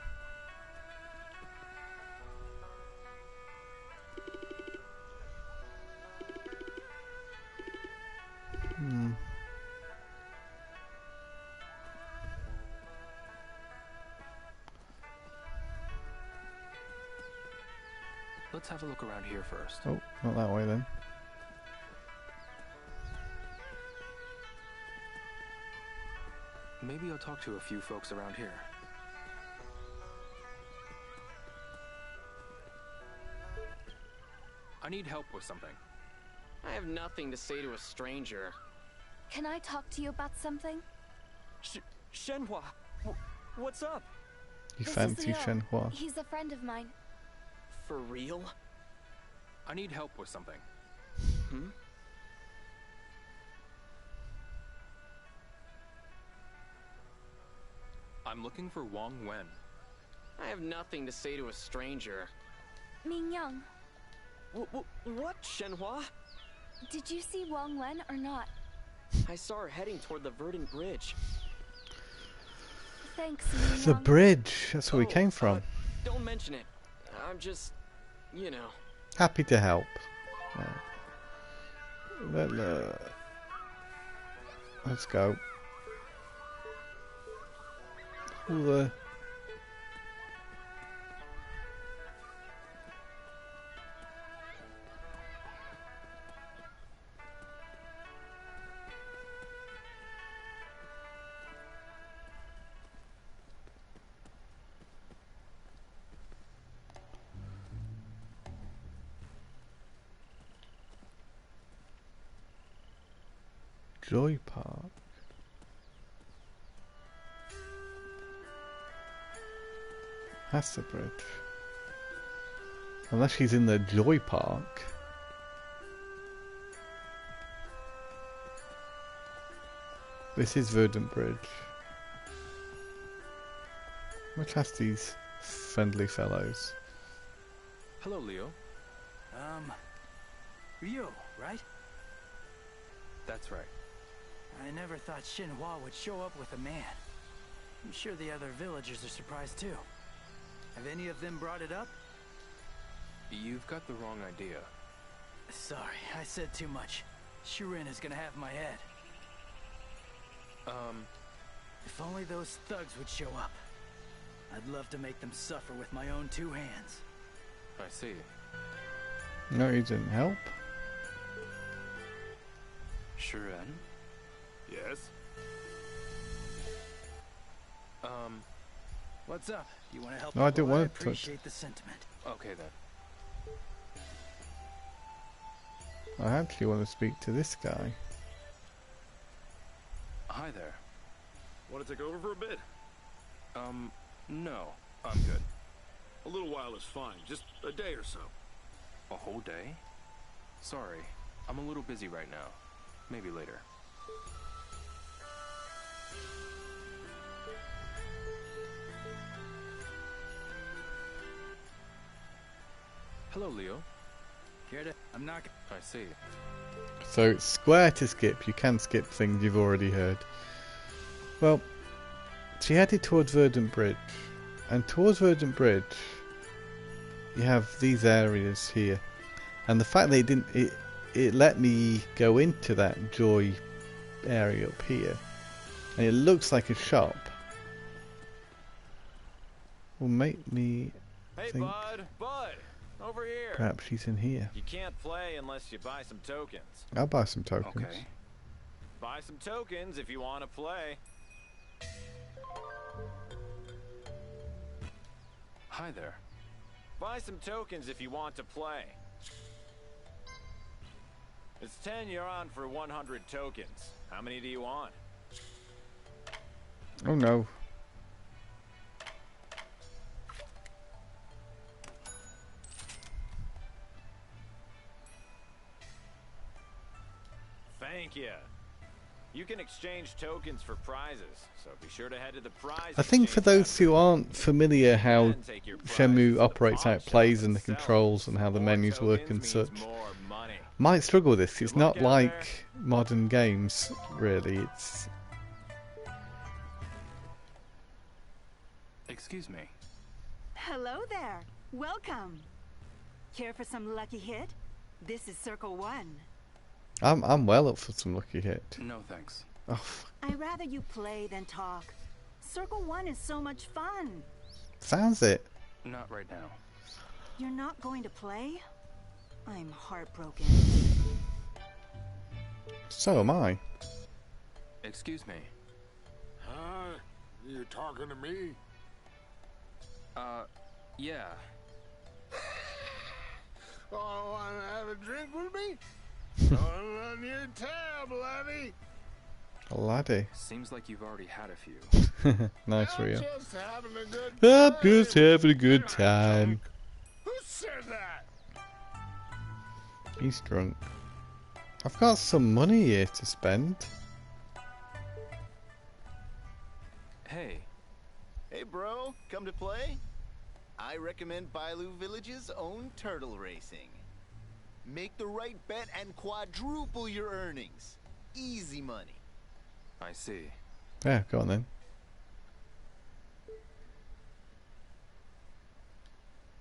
Let's have a look around here first. Oh, not that way then. Maybe I'll talk to a few folks around here. I need help with something. I have nothing to say to a stranger. Can I talk to you about something? Shenhua, what's up? You This is fancy Leo. Shenhua? He's a friend of mine. For real? I need help with something. Hmm? I'm looking for Wong Wen. I have nothing to say to a stranger. Ming Yang, What, Shenhua? did you see Wong Wen or not? I saw her heading toward the Verdant Bridge. Thanks, Ming The Yang. bridge. That's where we came from. Don't mention it. I'm just, you know. Happy to help. Let's go. All the Joy Park. That's the bridge. Unless she's in the Joy Park. This is Verdant Bridge. Which has these friendly fellows. Hello, Leo. Ryo, right? That's right. I never thought Shenhua would show up with a man. I'm sure the other villagers are surprised too. Have any of them brought it up? You've got the wrong idea. Sorry, I said too much. Shirin is gonna have my head. If only those thugs would show up. I'd love to make them suffer with my own two hands. I see. No, he didn't help. Shiren? Yes? What's up? You want to help? No, I didn't people? want to touch. Appreciate the sentiment. Okay then. I actually want to speak to this guy. Hi there. Want to take over for a bit? No. I'm good. A little while is fine. Just a day or so. A whole day? Sorry. I'm a little busy right now. Maybe later. Hello, Leo. Care to? I'm not. I see. So it's square to skip. You can skip things you've already heard. Well, she headed towards Verdant Bridge. And towards Verdant Bridge, you have these areas here. And the fact that it let me go into that Joy area up here. And it looks like a shop. Will make me think Bud, over here. perhaps she's in here. You can't play unless you buy some tokens. I'll buy some tokens. Okay. Buy some tokens if you want to play. Hi there. Buy some tokens if you want to play. It's 10 you're on for 100 tokens. How many do you want? Oh no. Thank you. You can exchange tokens for prizes, so be sure to head to the prize. I think for those who aren't familiar how Shenmue operates, how it plays and the controls and how the menus work and such, might struggle with this. It's not like modern games, really. It's... Excuse me. Hello there. Welcome. Care for some lucky hit? This is Circle 1. I'm well up for some lucky hit. No thanks. Oh, fuck. I'd rather you play than talk. Circle 1 is so much fun. Sounds it. Not right now. You're not going to play? I'm heartbroken. So am I. Excuse me. Huh? You talking to me? Yeah. Oh, wanna have a drink with me? Going on your tab, laddie. Laddie. Seems like you've already had a few. Nice, Ryo. Just having a good I'm time. just having a good time. Who said that? He's drunk. I've got some money here to spend. Hey. Hey, bro. Come to play? I recommend Bailu Village's own turtle racing. Make the right bet and quadruple your earnings. Easy money. I see. Yeah, go on then.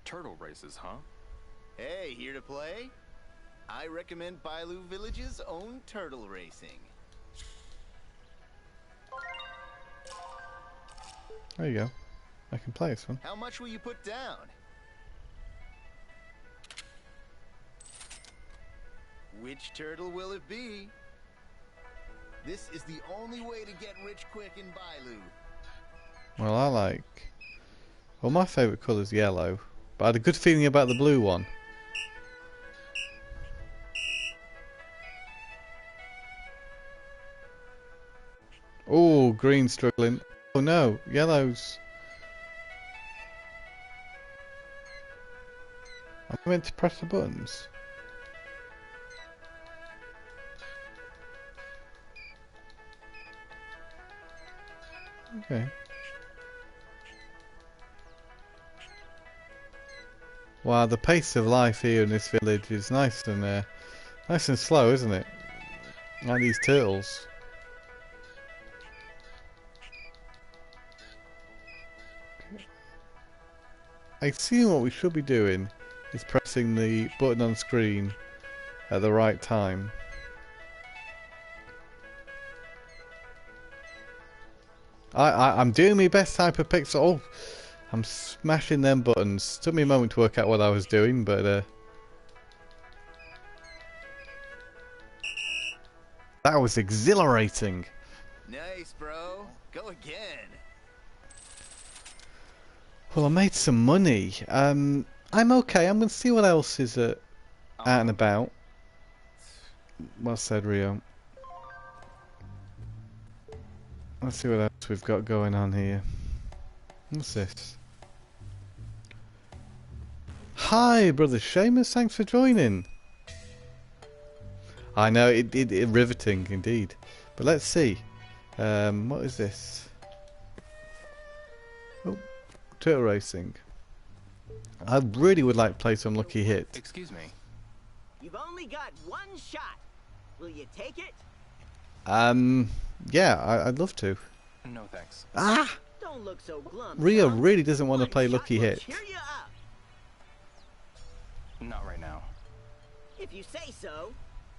Turtle races, huh? Hey, here to play? I recommend Bailu Village's own turtle racing. There you go. I can play this one. How much will you put down? Which turtle will it be? This is the only way to get rich quick in Bailu. Well, I like... Well, my favourite colour is yellow, but I had a good feeling about the blue one. Oh, green struggling. Oh no, yellow's... Am I meant to press the buttons? Okay. Wow, the pace of life here in this village is nice and slow, isn't it? Like these turtles. I see what we should be doing is pressing the button on screen at the right time. I'm doing my best type of pixel. Oh, I'm smashing them buttons. Took me a moment to work out what I was doing, but that was exhilarating. Nice, bro. Go again. Well, I made some money. I'm okay. I'm going to see what else is out and about. Well said, Ryo. Let's see what else we've got going on here. What's this? Hi, brother Seamus. Thanks for joining. I know, it riveting indeed. But let's see. What is this? Oh, turtle racing. I really would like to play some Lucky Hit. Excuse me. You've only got one shot. Will you take it? Yeah, I'd love to. No thanks. Ah! Don't look so glum. Ryo really doesn't want to play Lucky Hit. Cheer you up. Not right now. If you say so.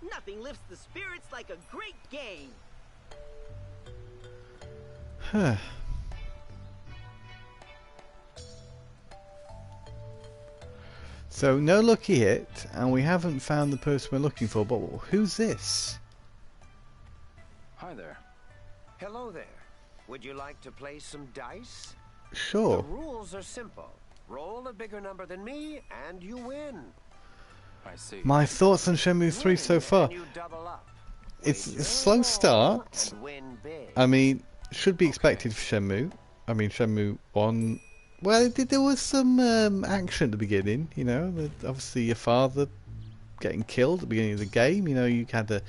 Nothing lifts the spirits like a great game. Huh. So no Lucky Hit, and we haven't found the person we're looking for. But who's this? Hi there. Hello there. Would you like to play some dice? Sure. The rules are simple. Roll a bigger number than me, and you win. I see. My thoughts on Shenmue 3 so far. It's a slow start. I mean, should be expected for Shenmue. I mean, Shenmue 1... Well, there was some action at the beginning, you know. Obviously, your father getting killed at the beginning of the game. You know, you had a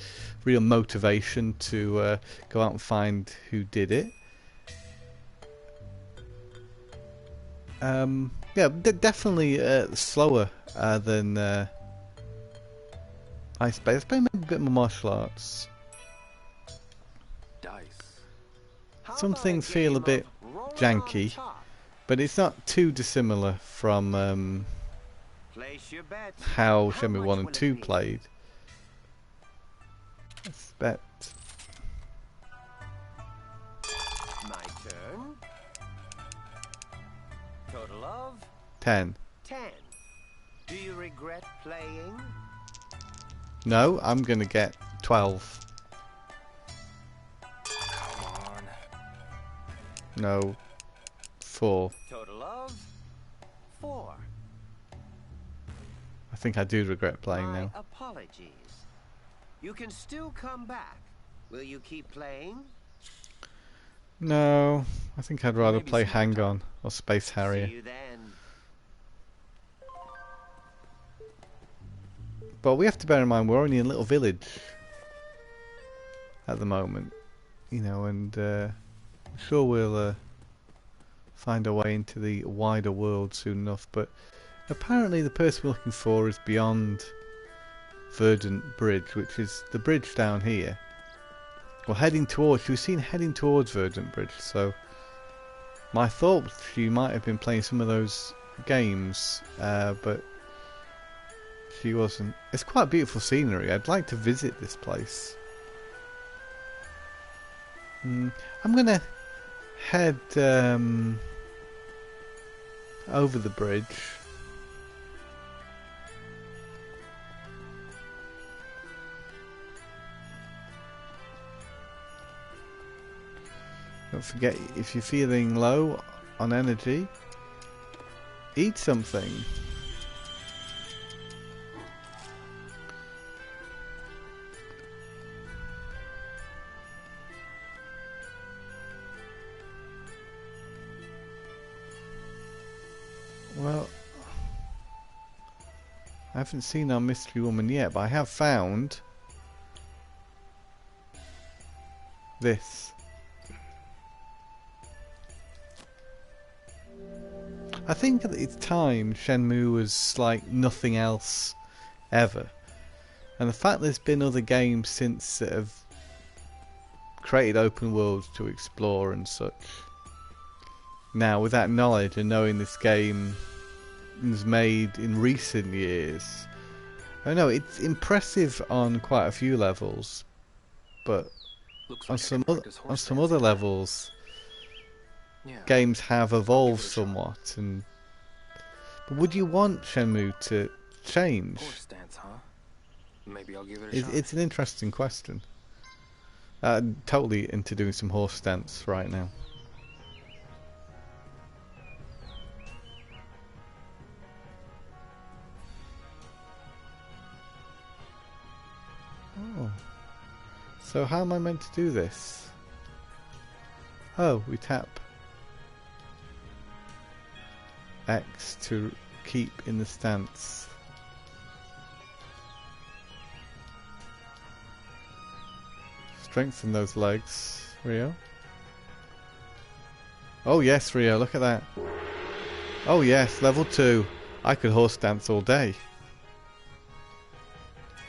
real motivation to go out and find who did it. Yeah, definitely slower than I suppose. Maybe a bit more martial arts. Dice. Some things feel a bit janky, but it's not too dissimilar from how Shenmue 1 and 2 played. Let's bet. My turn. Total of 10. 10. Do you regret playing? No, I'm gonna get 12. Come on. No. 4. Total of 4. I think I do regret playing My now. apologies. You can still come back. Will you keep playing? No, I think I'd rather play Hang On or Space Harrier. See you then. But we have to bear in mind we're only in a little village at the moment, you know, and I'm sure we'll find our way into the wider world soon enough. But apparently the person we're looking for is beyond Verdant Bridge, which is the bridge down here. Well, heading towards, she was seen heading towards Verdant Bridge, so my thought was she might have been playing some of those games, but she wasn't. It's quite beautiful scenery. I'd like to visit this place. I'm gonna head over the bridge. Don't forget, if you're feeling low on energy, eat something. Well, I haven't seen our mystery woman yet, but I have found this. I think at its time Shenmue was like nothing else ever, and the fact there's been other games since that have created open worlds to explore and such. Now, with that knowledge and knowing this game was made in recent years, I know it's impressive on quite a few levels, but on some other levels, games have evolved somewhat. And but would you want Shenmue to change? Horse stance, huh? Maybe I'll give it a shot. It's an interesting question. I'm totally into doing some horse stance right now. Oh. So how am I meant to do this? Oh, we tap X to keep in the stance. Strengthen those legs, Ryo. Oh yes, Ryo, look at that. Oh yes, level 2. I could horse dance all day.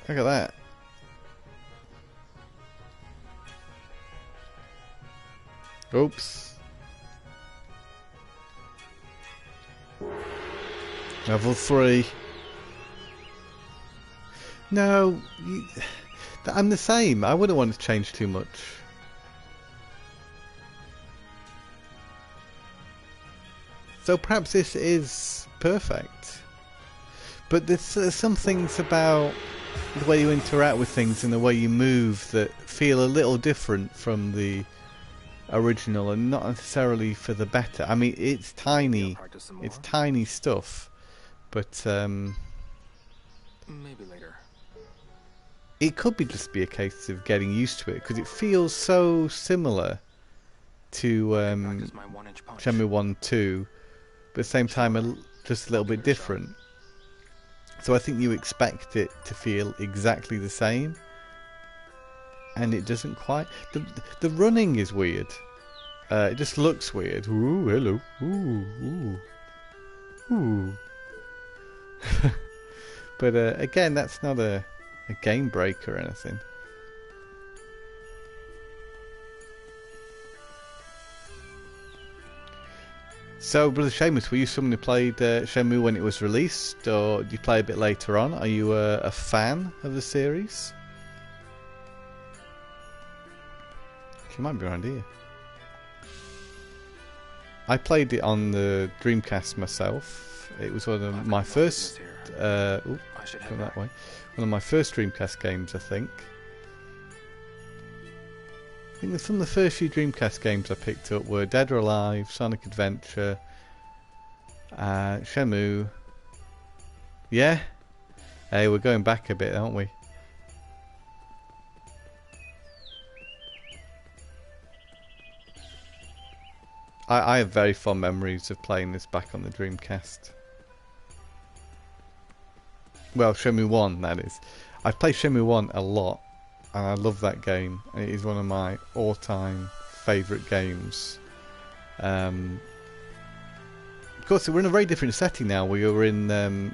Look at that. Oops. Level 3. No, I'm the same. I wouldn't want to change too much. So perhaps this is perfect. But there's some things about the way you interact with things and the way you move that feel a little different from the original, and not necessarily for the better. I mean, it's tiny stuff, but maybe later. It could just be a case of getting used to it, because it feels so similar to Shenmue 1 2, but at the same time just a little bit different. So I think you expect it to feel exactly the same, and it doesn't quite. The running is weird. It just looks weird. Ooh, hello. Ooh, ooh, ooh. But again, that's not a game breaker or anything. So, Brother Seamus, were you someone who played Shenmue when it was released, or did you play a bit later on? Are you a fan of the series? She might be around here. I played it on the Dreamcast myself. It was one of my first. Go that way. One of my first Dreamcast games, I think. I think some of the first few Dreamcast games I picked up were Dead or Alive, Sonic Adventure, Shenmue. Yeah? Hey, we're going back a bit, aren't we? I have very fond memories of playing this back on the Dreamcast. Well, Shenmue 1, that is. I've played Shenmue 1 a lot, and I love that game. It is one of my all-time favourite games. Of course, we're in a very different setting now. We were in, you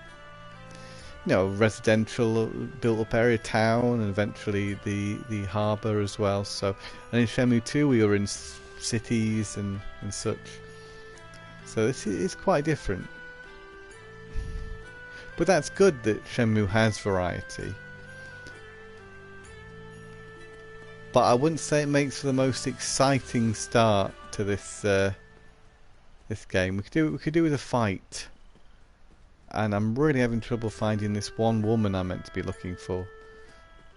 know, residential built-up area, town, and eventually the harbour as well. So, and in Shenmue 2, we were in cities and such. So this is quite different. But that's good that Shenmue has variety. But I wouldn't say it makes for the most exciting start to this this game. We could do with a fight. And I'm really having trouble finding this one woman I'm meant to be looking for.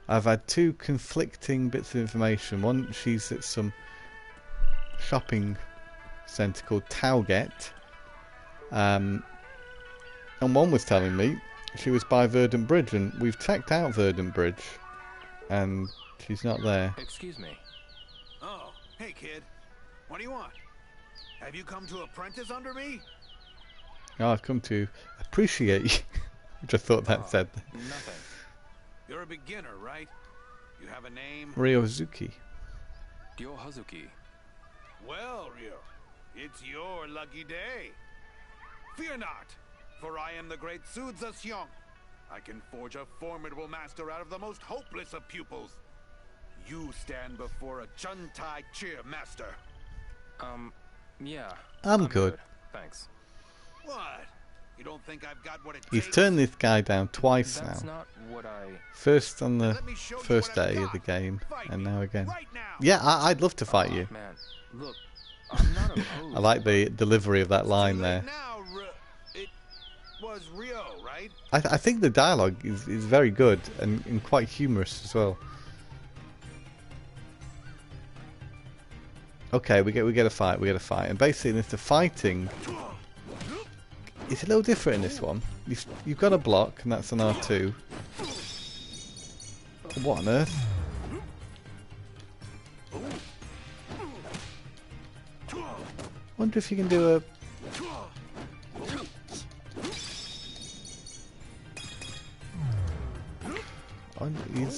I've had two conflicting bits of information. One, she's at some shopping centre called Tauget. And one was telling me she was by Verdant Bridge, and we've checked out Verdant Bridge, and she's not there. Excuse me. Oh, hey kid. What do you want? Have you come to apprentice under me? Oh, I've come to appreciate you. Which I thought that said. Nothing. You're a beginner, right? You have a name? Ryo Hazuki. Ryo Hazuki. Well, Ryo, it's your lucky day. Fear not, for I am the great Sudza Xiong. I can forge a formidable master out of the most hopeless of pupils. You stand before a Chuntai Cheer master. Yeah. I'm good. Thanks. What? You don't think I've got what it He's takes? turned this guy down twice That's now. not what I... First on the first day of the game, and now again. Yeah, I'd love to fight you. Man, look, I'm not opposed. I like the delivery of that line there. Now, it was Ryo, right? I think the dialogue is very good and quite humorous as well. Okay, we get a fight, and basically the fighting is a little different in this one. You've got a block, and that's an R2. What on earth? Wonder if you can do a... I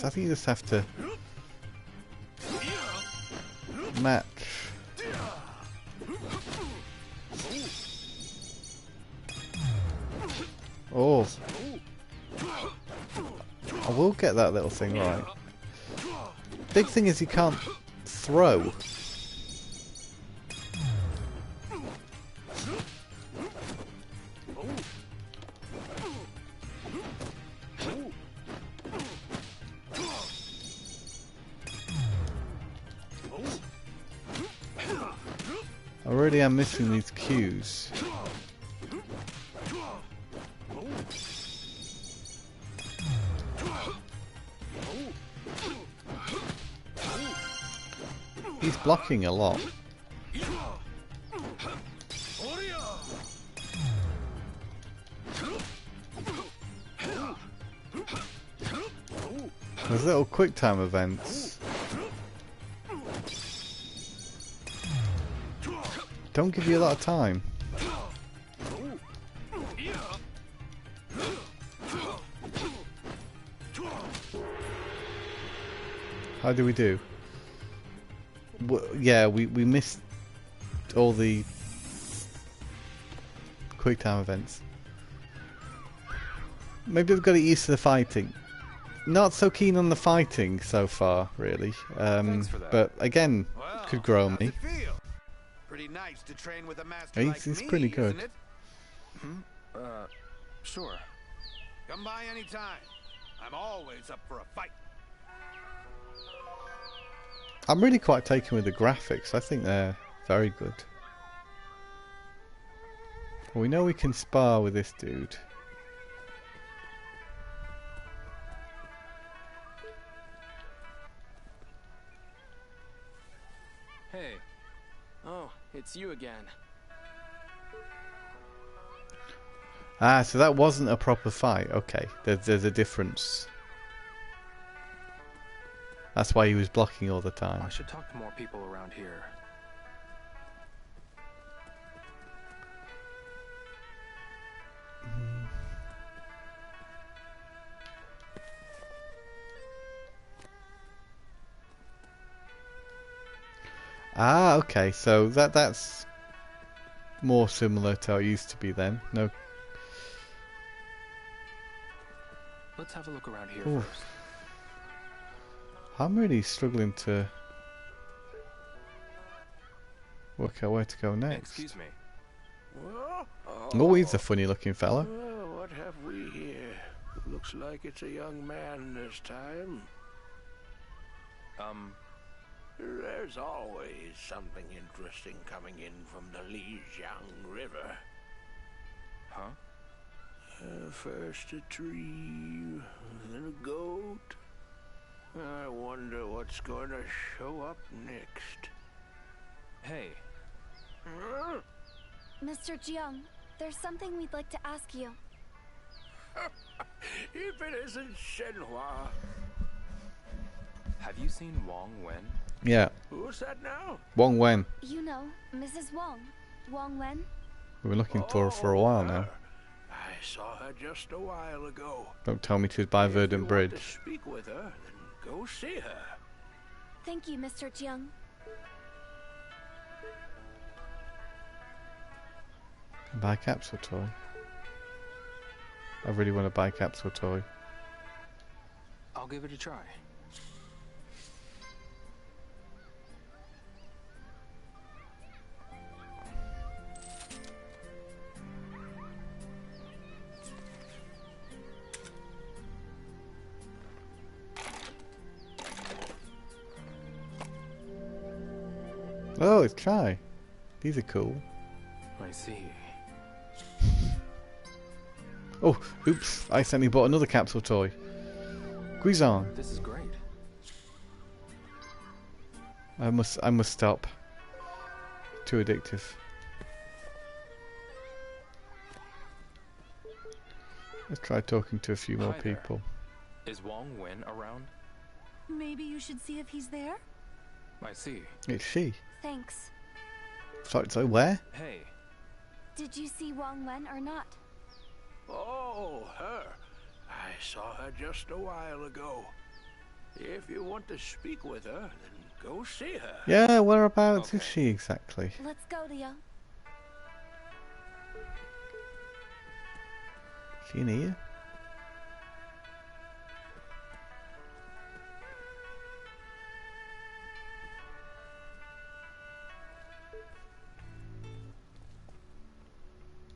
think you just have to match. Oh, I will get that little thing right. Big thing is you can't throw. I really am missing these cues. He's blocking a lot. There's little quick time events. Don't give you a lot of time. How do we do? Yeah, we missed all the quick time events. Maybe we've got to get used to the fighting. Not so keen on the fighting so far, really. But again, could grow me. Pretty nice to train with a master like He's me, pretty good. isn't it? Sure. Come by anytime. I'm always up for a fight. I'm really quite taken with the graphics. I think they're very good. We know we can spar with this dude. Hey. Oh, it's you again. Ah, so that wasn't a proper fight. Okay, there's a difference. That's why he was blocking all the time. I should talk to more people around here. Ah, okay. So that's more similar to how it used to be then. No. Let's have a look around here Ooh. first. I'm really struggling to work out where to go next. Excuse me. Oh, he's a funny looking fella. Well, what have we here? Looks like it's a young man this time. There's always something interesting coming in from the Lijiang River. Huh? First a tree, then a goat. I wonder what's going to show up next. Hey. Mr. Jiang, there's something we'd like to ask you. If it isn't Shenhua. Have you seen Wong Wen? Yeah. Who's that now? Wong Wen. You know, Mrs. Wong. Wong Wen. We've been looking for a while now. I saw her just a while ago. Don't tell me she's by Verdant Bridge. If you want to speak with her, then go see her. Thank you, Mr. Jiang. Buy a capsule toy. I really want to buy a capsule toy. I'll give it a try. Oh, it's Chai. These are cool. I see. Oh, oops. I accidentally bought another capsule toy. Guizhong. This is great. I must stop. Too addictive. Let's try talking to a few more Hi there. people. Is Wong Wen around? Maybe you should see if he's there? I see. It's she. Thanks. So where? Hey. Did you see Wong Wen or not? Oh, her. I saw her just a while ago. If you want to speak with her, then go see her. Yeah, whereabouts is she exactly? Let's go, Leo. Is she in here?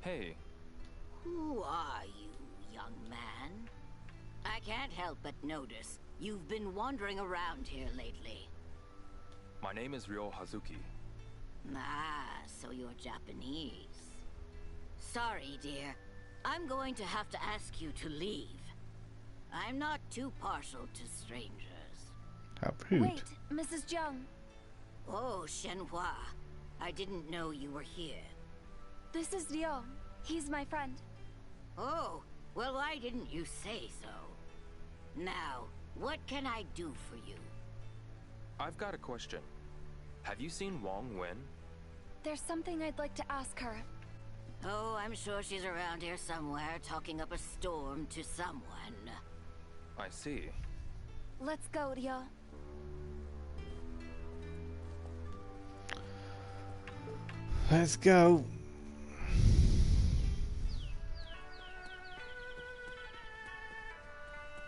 Hey. Who are you, young man? I can't help but notice you've been wandering around here lately. My name is Ryo Hazuki. Ah, so you're Japanese. Sorry, dear. I'm going to have to ask you to leave. I'm not too partial to strangers. How rude. Wait, Mrs. Jiang. Oh, Shenhua. I didn't know you were here. This is Leo. He's my friend. Oh, well, why didn't you say so? Now, what can I do for you? I've got a question. Have you seen Wong Wen? There's something I'd like to ask her. Oh, I'm sure she's around here somewhere, talking up a storm to someone. I see. Let's go, Leo. Let's go.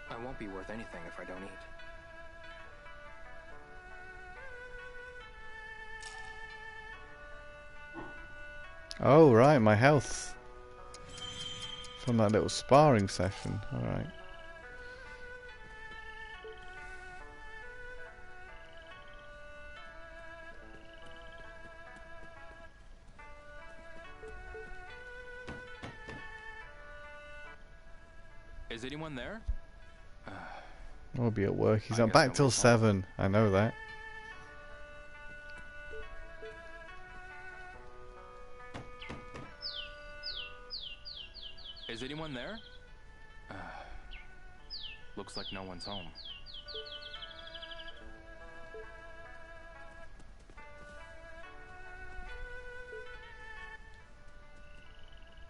I won't be worth anything if I don't eat. Oh, right, my health. From that little sparring session. Alright. Is anyone there? I'll be at work. He's I not guess back no till one's home. 7. I know that. Is anyone there? Looks like no one's home.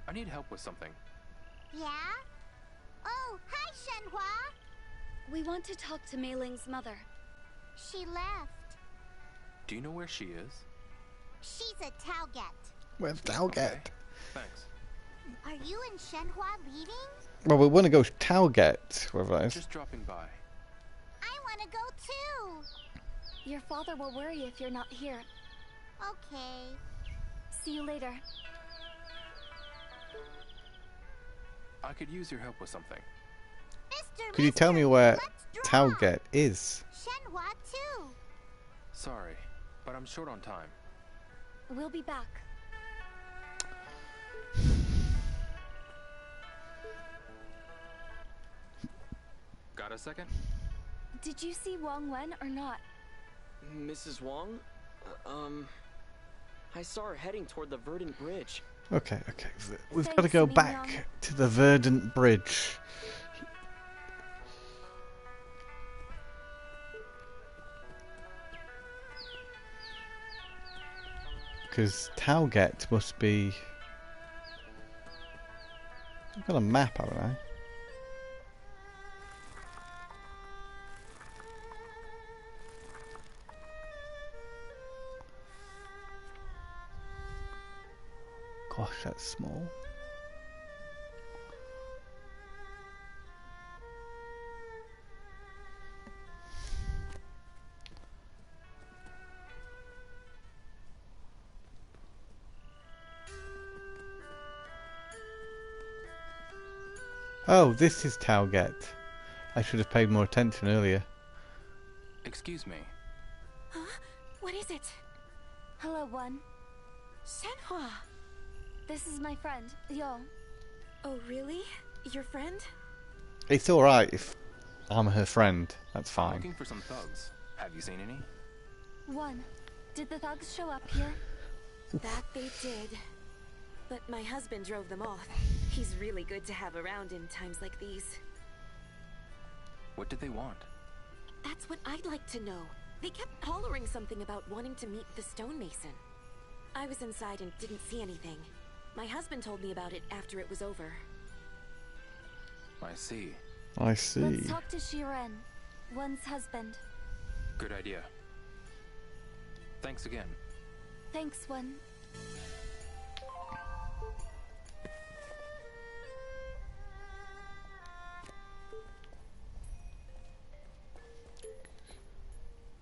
I need help with something. Yeah? Oh, hi, Shenhua! We want to talk to Mei Ling's mother. She left. Do you know where she is? She's a Tauget. Where's Talget? Thanks. Are you and Shenhua leaving? Well, we want to go to Talget, wherever that is. Just dropping by. I want to go too. Your father will worry if you're not here. Okay. See you later. I could use your help with something. Could you tell me where Talget is? Shenhua too. Sorry, but I'm short on time. We'll be back. Got a second? Did you see Wang Wen or not? Mrs. Wong? I saw her heading toward the Verdant Bridge. Okay. We've got to go back to the Verdant Bridge. Because Talget must be... I've got a map, haven't I? Gosh, that's small. Oh, this is Talget. I should have paid more attention earlier. Excuse me. Huh? What is it? Hello, One. Shenhua! This is my friend, Ryo. Oh, really? Your friend? It's alright if I'm her friend. That's fine. Looking for some thugs. Have you seen any? One. Did the thugs show up here? That they did. But my husband drove them off. He's really good to have around in times like these. What did they want? That's what I'd like to know. They kept hollering something about wanting to meet the stonemason. I was inside and didn't see anything. My husband told me about it after it was over. I see. I see. Let's talk to Shiren, One's husband. Good idea. Thanks again. Thanks, One.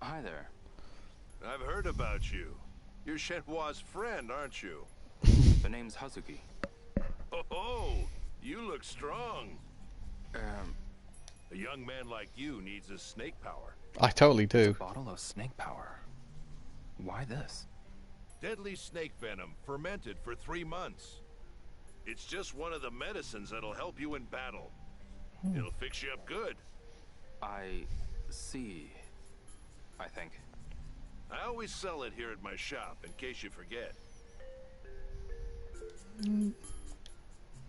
Hi there. I've heard about you. You're Shenhua's friend, aren't you? The name's Hazuki. Oh, you look strong. A young man like you needs a snake power. I totally do. A bottle of snake power. Why this? Deadly snake venom, fermented for 3 months. It's just one of the medicines that'll help you in battle. It'll fix you up good. I see. I think. I always sell it here at my shop, in case you forget.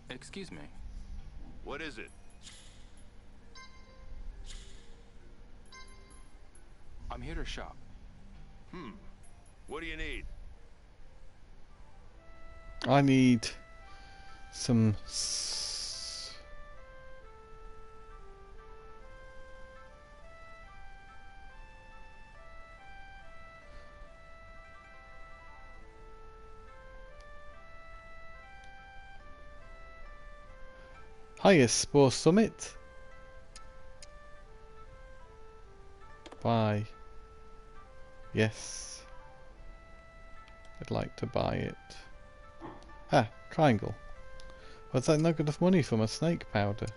Excuse me. What is it? I'm here to shop. What do you need? I need some... Highest Spore Summit. Buy. Yes. I'd like to buy it. Ah, triangle. Was that not enough money for my snake powder?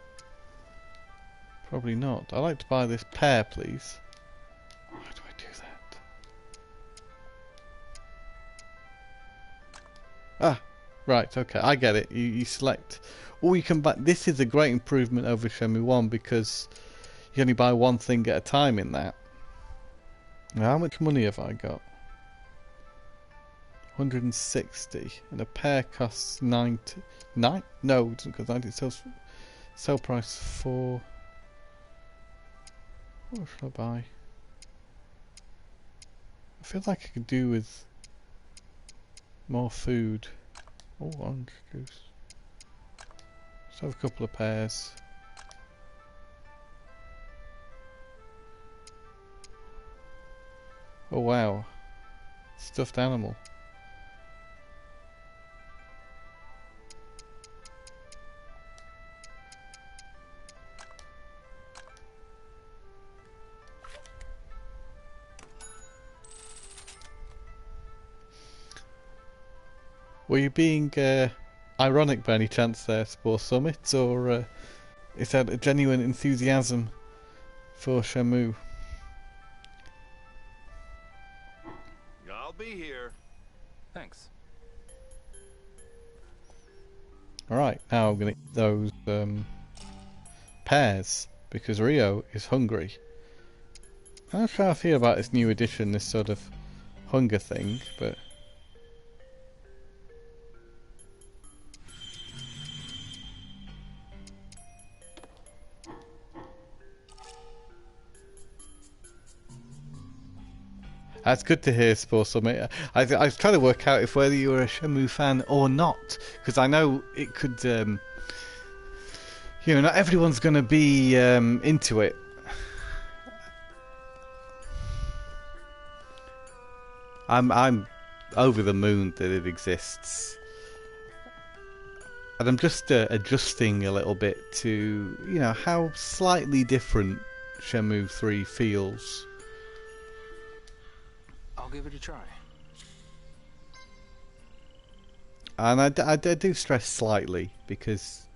Probably not. I'd like to buy this pear, please. How do I do that? Ah, right, okay, I get it. You select. Or you can buy. This is a great improvement over Shenmue 1 because you can only buy one thing at a time in that. Now, how much money have I got? 160, and a pair costs 90. No, it doesn't cost 90. It sells sell price 4. What should I buy? I feel like I could do with more food. Oh, orange juice. Let's have a couple of pairs. Oh wow. Stuffed animal. Were you being ironic by any chance there, Spore Summit, or is that a genuine enthusiasm for Shenmue? I'll be here. Thanks. Alright, now I'm going to eat those pears, because Ryo is hungry. I'm not sure how I feel about this new edition, this sort of hunger thing, but... That's good to hear, Spore Summit. I was trying to work out if whether you were a Shenmue fan or not, because I know it could, you know, not everyone's going to be into it. I'm over the moon that it exists, and I'm just adjusting a little bit to, you know, how slightly different Shenmue 3 feels. I'll give it a try. And I do stress slightly, because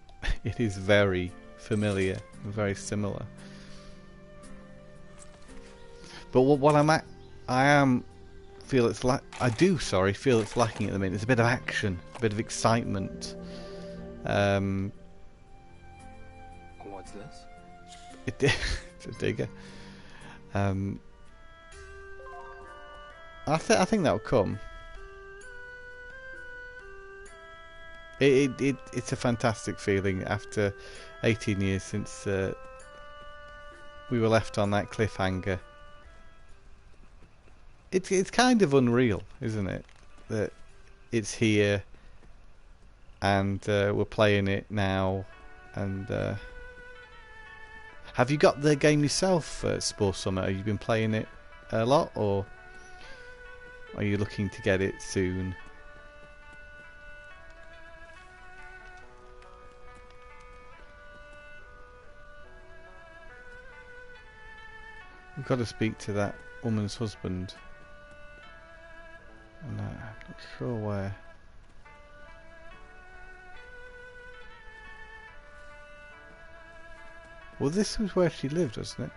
it is very familiar and very similar. But what I feel it's lacking at the minute. There's a bit of action, a bit of excitement. What's this? It's a digger. I think that'll come. It's a fantastic feeling after 18 years since we were left on that cliffhanger. It's kind of unreal, isn't it? That it's here and we're playing it now. And have you got the game yourself, Spore Summit? Have you been playing it a lot, or are you looking to get it soon? We've got to speak to that woman's husband. And I'm not sure where. Well, this was where she lived, wasn't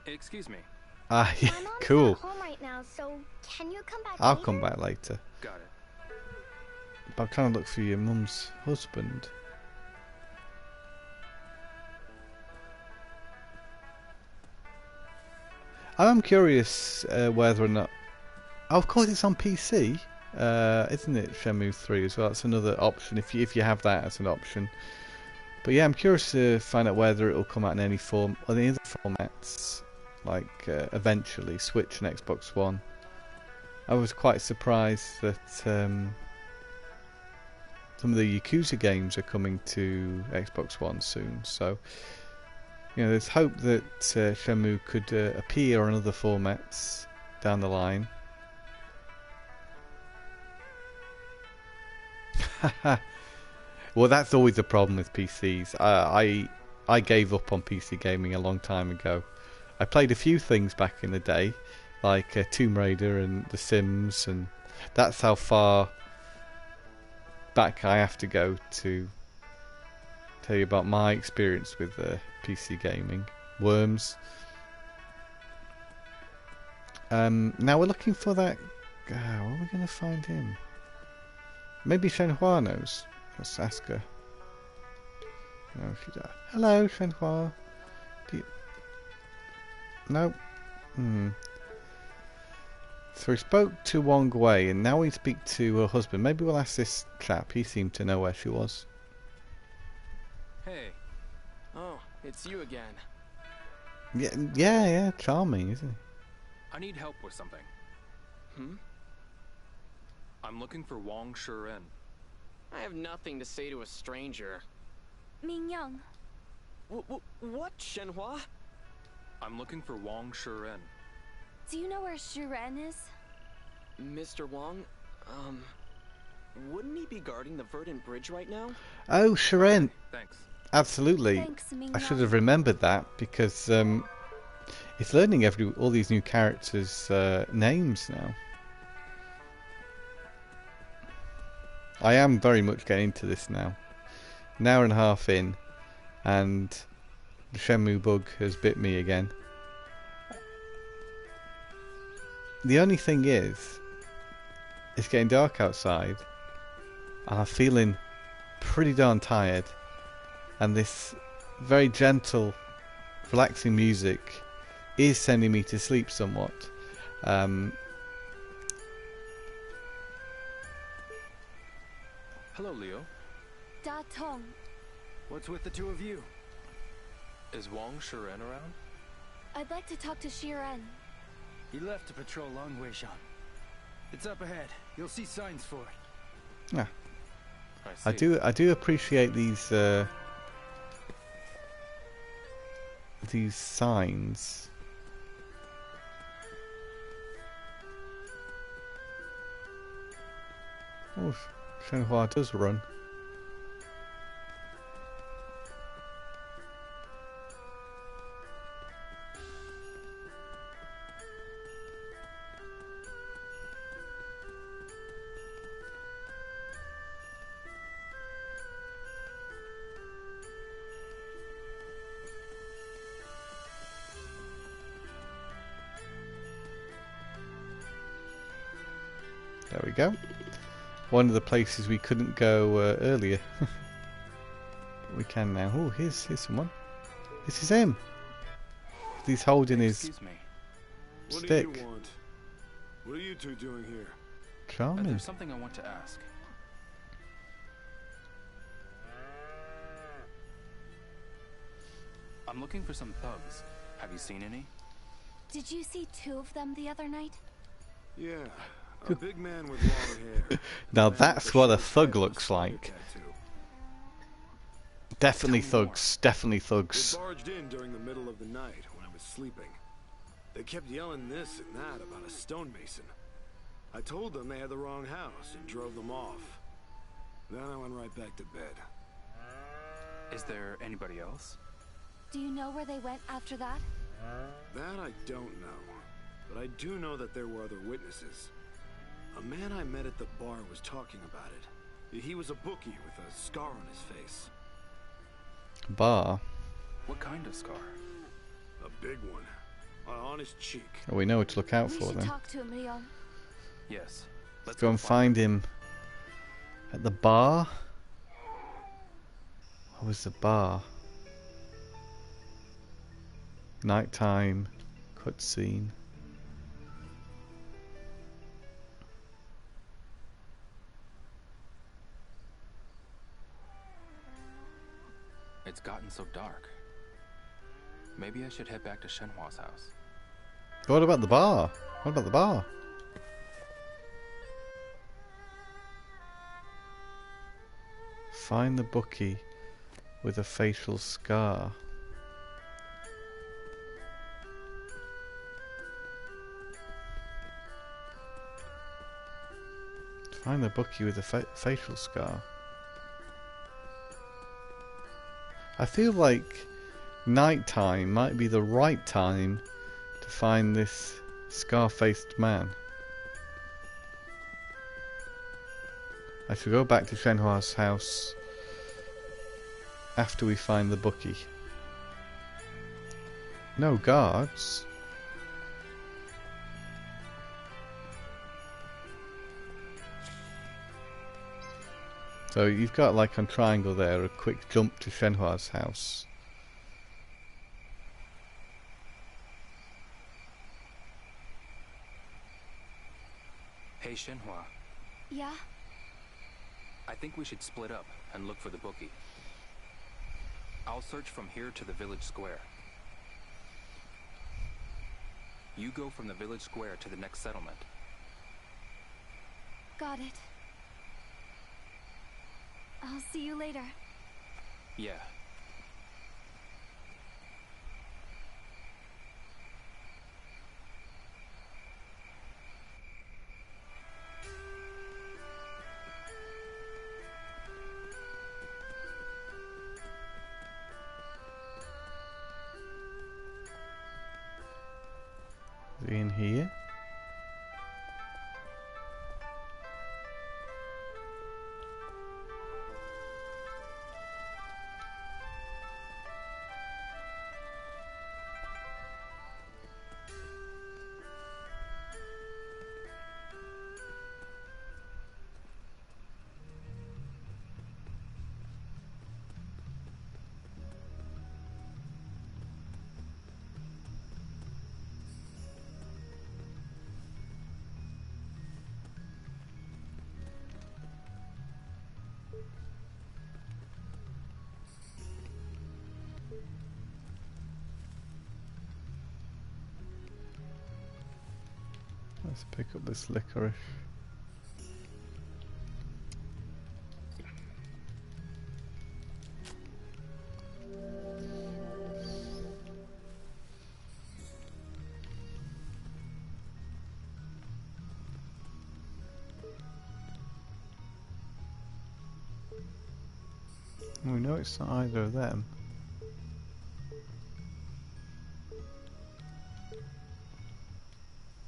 it? Excuse me. Ah, yeah, My mom's cool. not home right now, so can you come back I'll later? come back later. Got it. But I'm trying to look for your mum's husband. I'm curious whether or not... Oh, of course it's on PC, isn't it? Shenmue 3 as well. That's another option if you have that as an option. But yeah, I'm curious to find out whether it will come out in any form or any other formats, like eventually Switch and Xbox One. I was quite surprised that some of the Yakuza games are coming to Xbox One soon. So, you know, there's hope that Shenmue could appear on other formats down the line. Well, that's always the problem with PCs. I gave up on PC gaming a long time ago. I played a few things back in the day, like Tomb Raider and The Sims, and that's how far back I have to go to tell you about my experience with PC gaming. Worms. Now we're looking for that guy. Where are we going to find him? Maybe Shenhua knows. Let's ask her. No, she does. Hello, Shenhua. Do you... No. So we spoke to Wong Wei, and now we speak to her husband. Maybe we'll ask this chap. He seemed to know where she was. Hey. Oh, it's you again. Yeah. Charming, isn't he? I need help with something. I'm looking for Wong Shiren. I have nothing to say to a stranger. Ming Young. What, Shenhua? I'm looking for Wang Shiren. Do you know where Shiren is? Mr. Wong, wouldn't he be guarding the Verdant Bridge right now? Oh, Shiren. Thanks. Absolutely. Thanks, I should have remembered that because it's learning all these new characters' names now. I am very much getting into this now. An hour and a half in, and the Shenmue bug has bit me again. The only thing is, it's getting dark outside, and I'm feeling pretty darn tired, and this very gentle, relaxing music is sending me to sleep somewhat. Hello, Leo. Da Tong. What's with the two of you? Is Wang Shiren around? I'd like to talk to Shiren. He left to patrol Long Weishan. It's up ahead. You'll see signs for it. Yeah. I do appreciate these signs. Oh, Shenhua does run. There we go. One of the places we couldn't go earlier. We can now. Oh, here's someone. This is him. He's holding his stick. What do you want? What are you two doing here? Charming. There's something I want to ask. I'm looking for some thugs. Have you seen any? Did you see 2 of them the other night? Yeah, a big man with long hair. Now that's what a thug looks like. Definitely thugs. Definitely thugs. They barged in during the middle of the night when I was sleeping. They kept yelling this and that about a stonemason. I told them they had the wrong house and drove them off. Then I went right back to bed. Is there anybody else? Do you know where they went after that? That I don't know. But I do know that there were other witnesses. A man I met at the bar was talking about it. He was a bookie with a scar on his face. Bar? What kind of scar? A big one. On his cheek. Oh, we know what to look out for We should then. talk to him, Leon. Yes. Let's go and find him at the bar. What was the bar? Nighttime cutscene. It's gotten so dark. Maybe I should head back to Shenhua's house. What about the bar? What about the bar? Find the bookie with a facial scar. Find the bookie with a facial scar. I feel like nighttime might be the right time to find this scar-faced man. I should go back to Shenhua's house after we find the bookie. No guards. So you've got, like on triangle there, a quick jump to Shenhua's house. Hey, Shenhua. Yeah? I think we should split up and look for the bookie. I'll search from here to the village square. You go from the village square to the next settlement. Got it. I'll see you later. Yeah. Let's pick up this licorice. We know it's not either of them.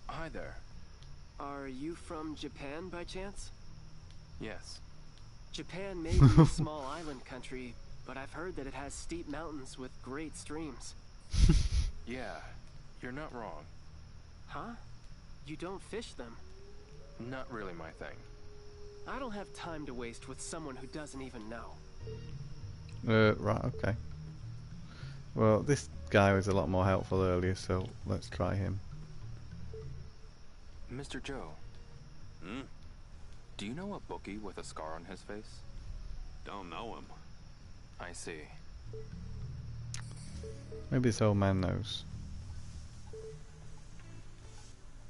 Hi there. Are you from Japan by chance? Yes. Japan may be a small island country, but I've heard that it has steep mountains with great streams. Yeah, you're not wrong. Huh? You don't fish them? Not really my thing. I don't have time to waste with someone who doesn't even know. Right, okay. Well, this guy was a lot more helpful earlier, so let's try him. Mr. Joe. Hmm? Do you know a bookie with a scar on his face? Don't know him. I see. Maybe this old man knows.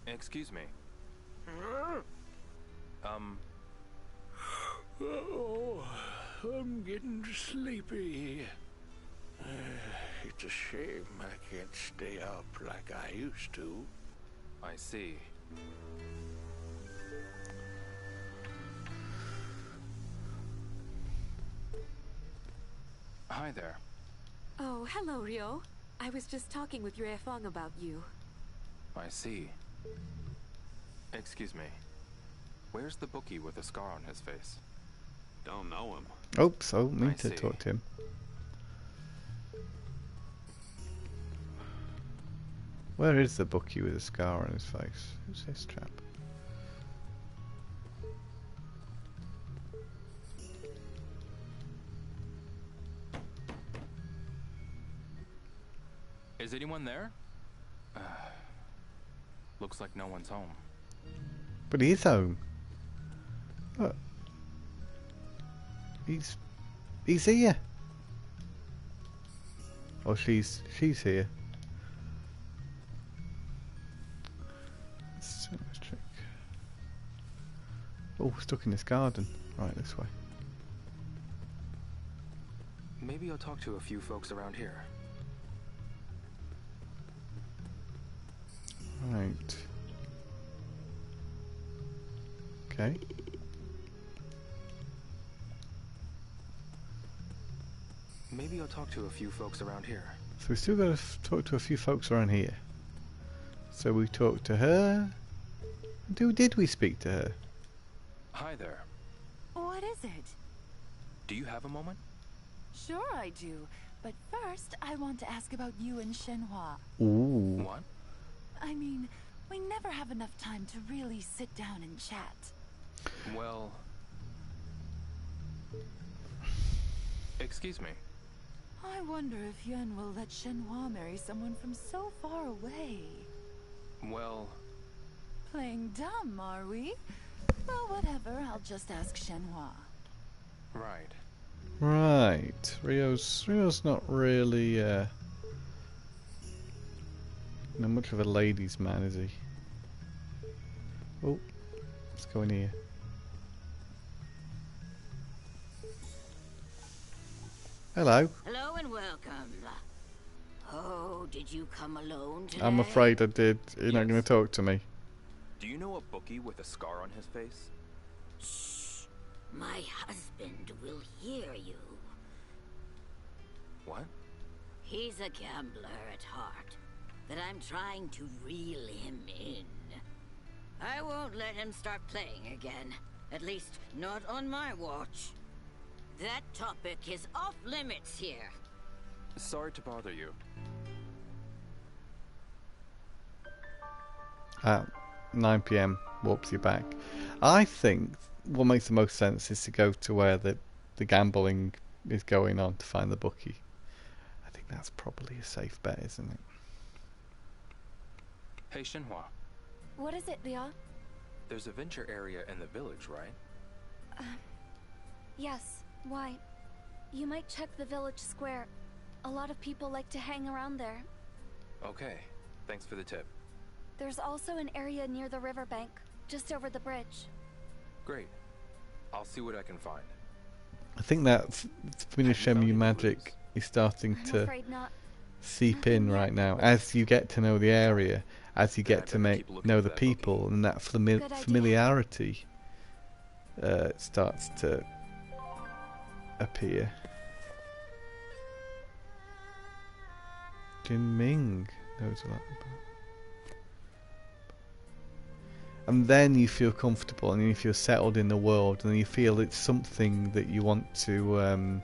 Excuse me. Oh, I'm getting sleepy. It's a shame I can't stay up like I used to. I see. Hi there. Oh, hello, Ryo. I was just talking with Ryo Hazuki about you. I see. Excuse me. Where's the bookie with a scar on his face? Don't know him. Oh, so me I to see. talk to him. Where is the bookie with a scar on his face? Who's this chap? Is anyone there? Looks like no one's home. But he is home. Look. He's here. Or she's here. Let's check. Oh, stuck in this garden. Right, this way. Maybe I'll talk to a few folks around here. Right. Okay. Maybe I'll talk to a few folks around here. So we still got to talk to a few folks around here. So we talked to her. Did we speak to her? Hi there. What is it? Do you have a moment? Sure I do. But first, I want to ask about you and Shenhua. Ooh. What? I mean, we never have enough time to really sit down and chat. Well... Excuse me. I wonder if Yuen will let Shenhua marry someone from so far away. Well... Playing dumb, are we? Well, whatever, I'll just ask Shenhua. Right. Right. Ryo's not really not much of a ladies' man, is he? Oh, let's go in here. Hello. Hello and welcome. Oh, did you come alone today? I'm afraid I did. You're not going to talk to me. Do you know a bookie with a scar on his face? Shh. My husband will hear you. What? He's a gambler at heart, but I'm trying to reel him in. I won't let him start playing again. At least, not on my watch. That topic is off limits here. Sorry to bother you. 9 PM, warps you back. I think what makes the most sense is to go to where the gambling is going on to find the bookie. I think that's probably a safe bet, isn't it? Hey, Shenhua. What is it, Ryo? There's a venture area in the village, right? Yes. Why? You might check the village square. A lot of people like to hang around there. Okay. Thanks for the tip. There's also an area near the riverbank, just over the bridge. Great. I'll see what I can find. I think that familiar Shenmue magic is starting I'm to afraid not. seep in right now. As you get to know the area, as you get to know the people, and that familiarity starts to appear. Jin Ming knows a lot about. And then you feel comfortable, and you feel settled in the world, and you feel it's something that you want to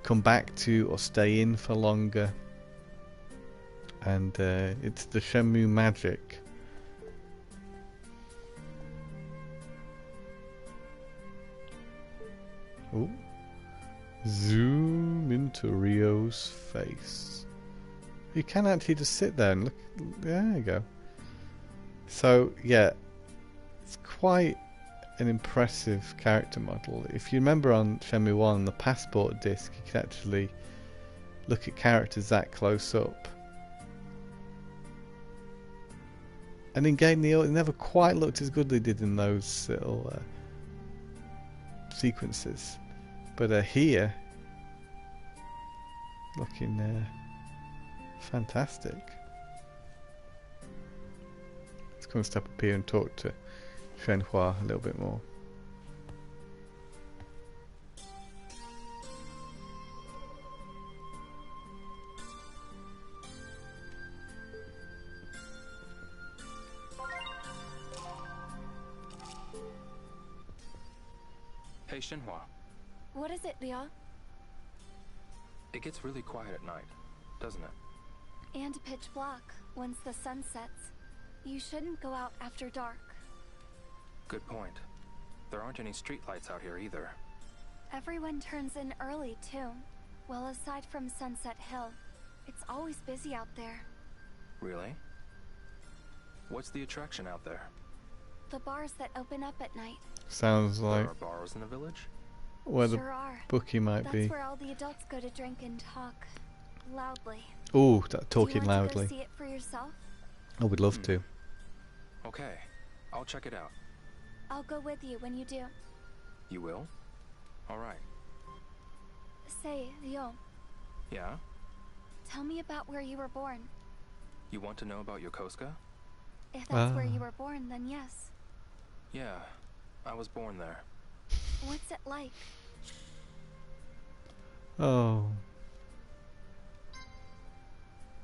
come back to or stay in for longer. And it's the Shenmue magic. Ooh. Zoom into Ryo's face. You can actually just sit there and look. There you go. So, yeah, it's quite an impressive character model. If you remember on Shenmue 1, the passport disc, you could actually look at characters that close up. And in game, it never quite looked as good as they did in those little sequences. But here, looking fantastic. Let's come and step up here and talk to Shenhua a little bit more. Hey, Shenhua. What is it, Ryo? It gets really quiet at night, doesn't it? And pitch black once the sun sets. You shouldn't go out after dark. Good point. There aren't any streetlights out here either. Everyone turns in early, too. Well, aside from Sunset Hill, it's always busy out there. Really? What's the attraction out there? The bars that open up at night. Sounds like there are bars in the village? Where the sure are. bookie might be. That's where all the adults go to drink and talk loudly. Ooh, that talking Do you want loudly. To go see it for yourself? I would love to. Okay, I'll check it out. I'll go with you when you do. You will? Alright. Say, Ryo. Yeah? Tell me about where you were born. You want to know about Yokosuka? If that's where you were born, then yes. Yeah, I was born there. What's it like? Oh.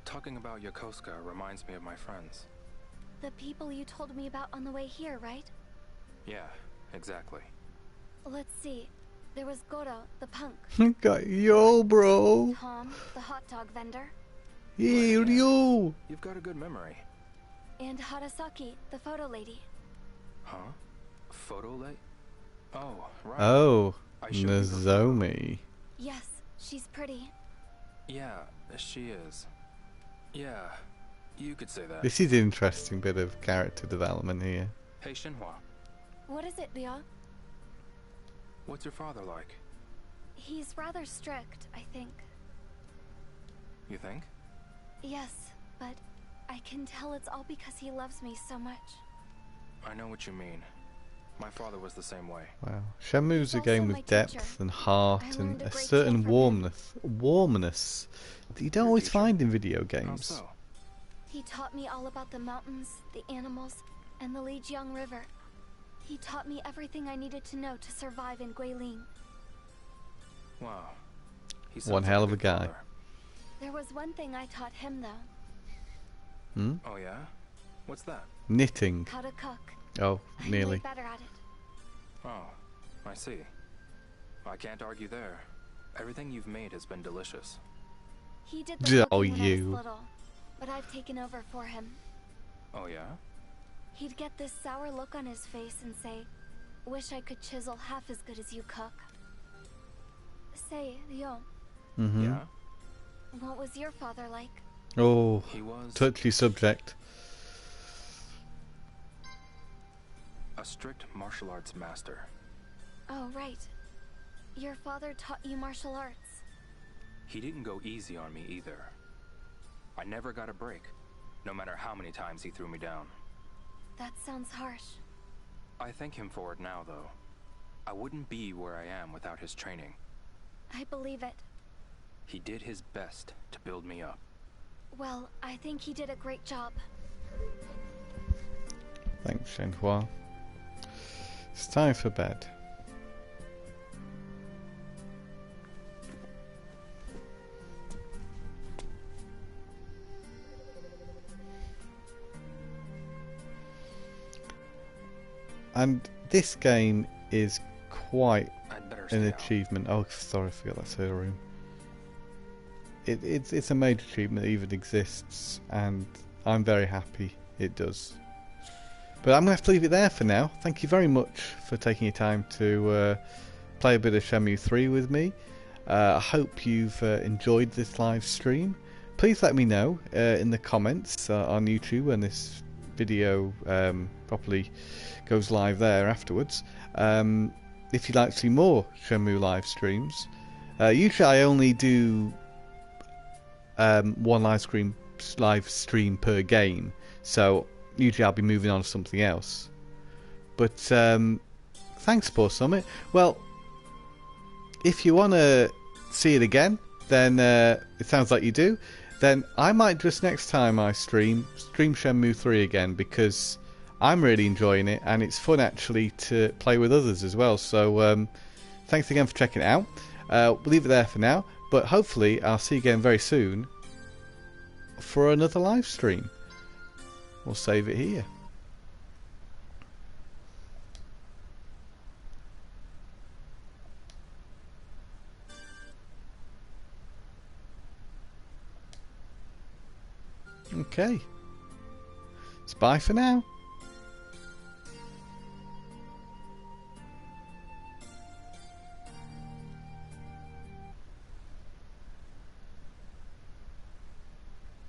Talking about Yokosuka reminds me of my friends. The people you told me about on the way here, right? Yeah, exactly. Let's see. There was Goro, the punk. Got yo, bro. Tom, the hot dog vendor. Hey, Ryo. You've got a good memory. And Harasaki, the photo lady. Huh? Photo lady? Oh, right. Oh, Nozomi. Yes, she's pretty. Yeah, she is. Yeah, you could say that. This is an interesting bit of character development here. Hey, Shenhua. What is it, Ryo? What's your father like? He's rather strict, I think. You think? Yes, but I can tell it's all because he loves me so much. I know what you mean. My father was the same way. Wow. Shenmue's a game with depth and heart and a certain warmness that you don't always find in video games. How so? He taught me all about the mountains, the animals, and the Lijiang River. He taught me everything I needed to know to survive in Guilin. Wow. One hell of a guy. There was one thing I taught him, though. Hmm? Oh, yeah? What's that? Knitting. How to cook. Oh, nearly. I'm way better at it. Oh, I see. I can't argue there. Everything you've made has been delicious. He did the Oh, cooking when I you. was little, but I've taken over for him. Oh, yeah? He'd get this sour look on his face and say, "Wish I could chisel half as good as you cook." Say, Ryo. Mm-hmm. Yeah? What was your father like? Oh, He was touchy subject. a strict martial arts master. Oh, right. Your father taught you martial arts. He didn't go easy on me either. I never got a break. no matter how many times he threw me down. That sounds harsh. I thank him for it now, though. I wouldn't be where I am without his training. I believe it. He did his best to build me up. Well, I think he did a great job. Thanks, Shenhua. It's time for bed. And this game is quite an achievement. Oh, sorry, I forgot that's her room. It's a major achievement that even exists, and I'm very happy it does. But I'm going to have to leave it there for now. Thank you very much for taking your time to play a bit of Shenmue 3 with me. I hope you've enjoyed this live stream. Please let me know in the comments on YouTube when this video properly goes live there afterwards. If you'd like to see more Shenmue live streams. Usually I only do one live stream per game, so usually I'll be moving on to something else. But thanks, Poor Summit. Well, if you want to see it again, then it sounds like you do, then I might just next time I stream Shenmue 3 again, because I'm really enjoying it and it's fun actually to play with others as well. So thanks again for checking it out. We'll leave it there for now, but hopefully I'll see you again very soon for another live stream. We'll save it here. Okay. It's bye for now.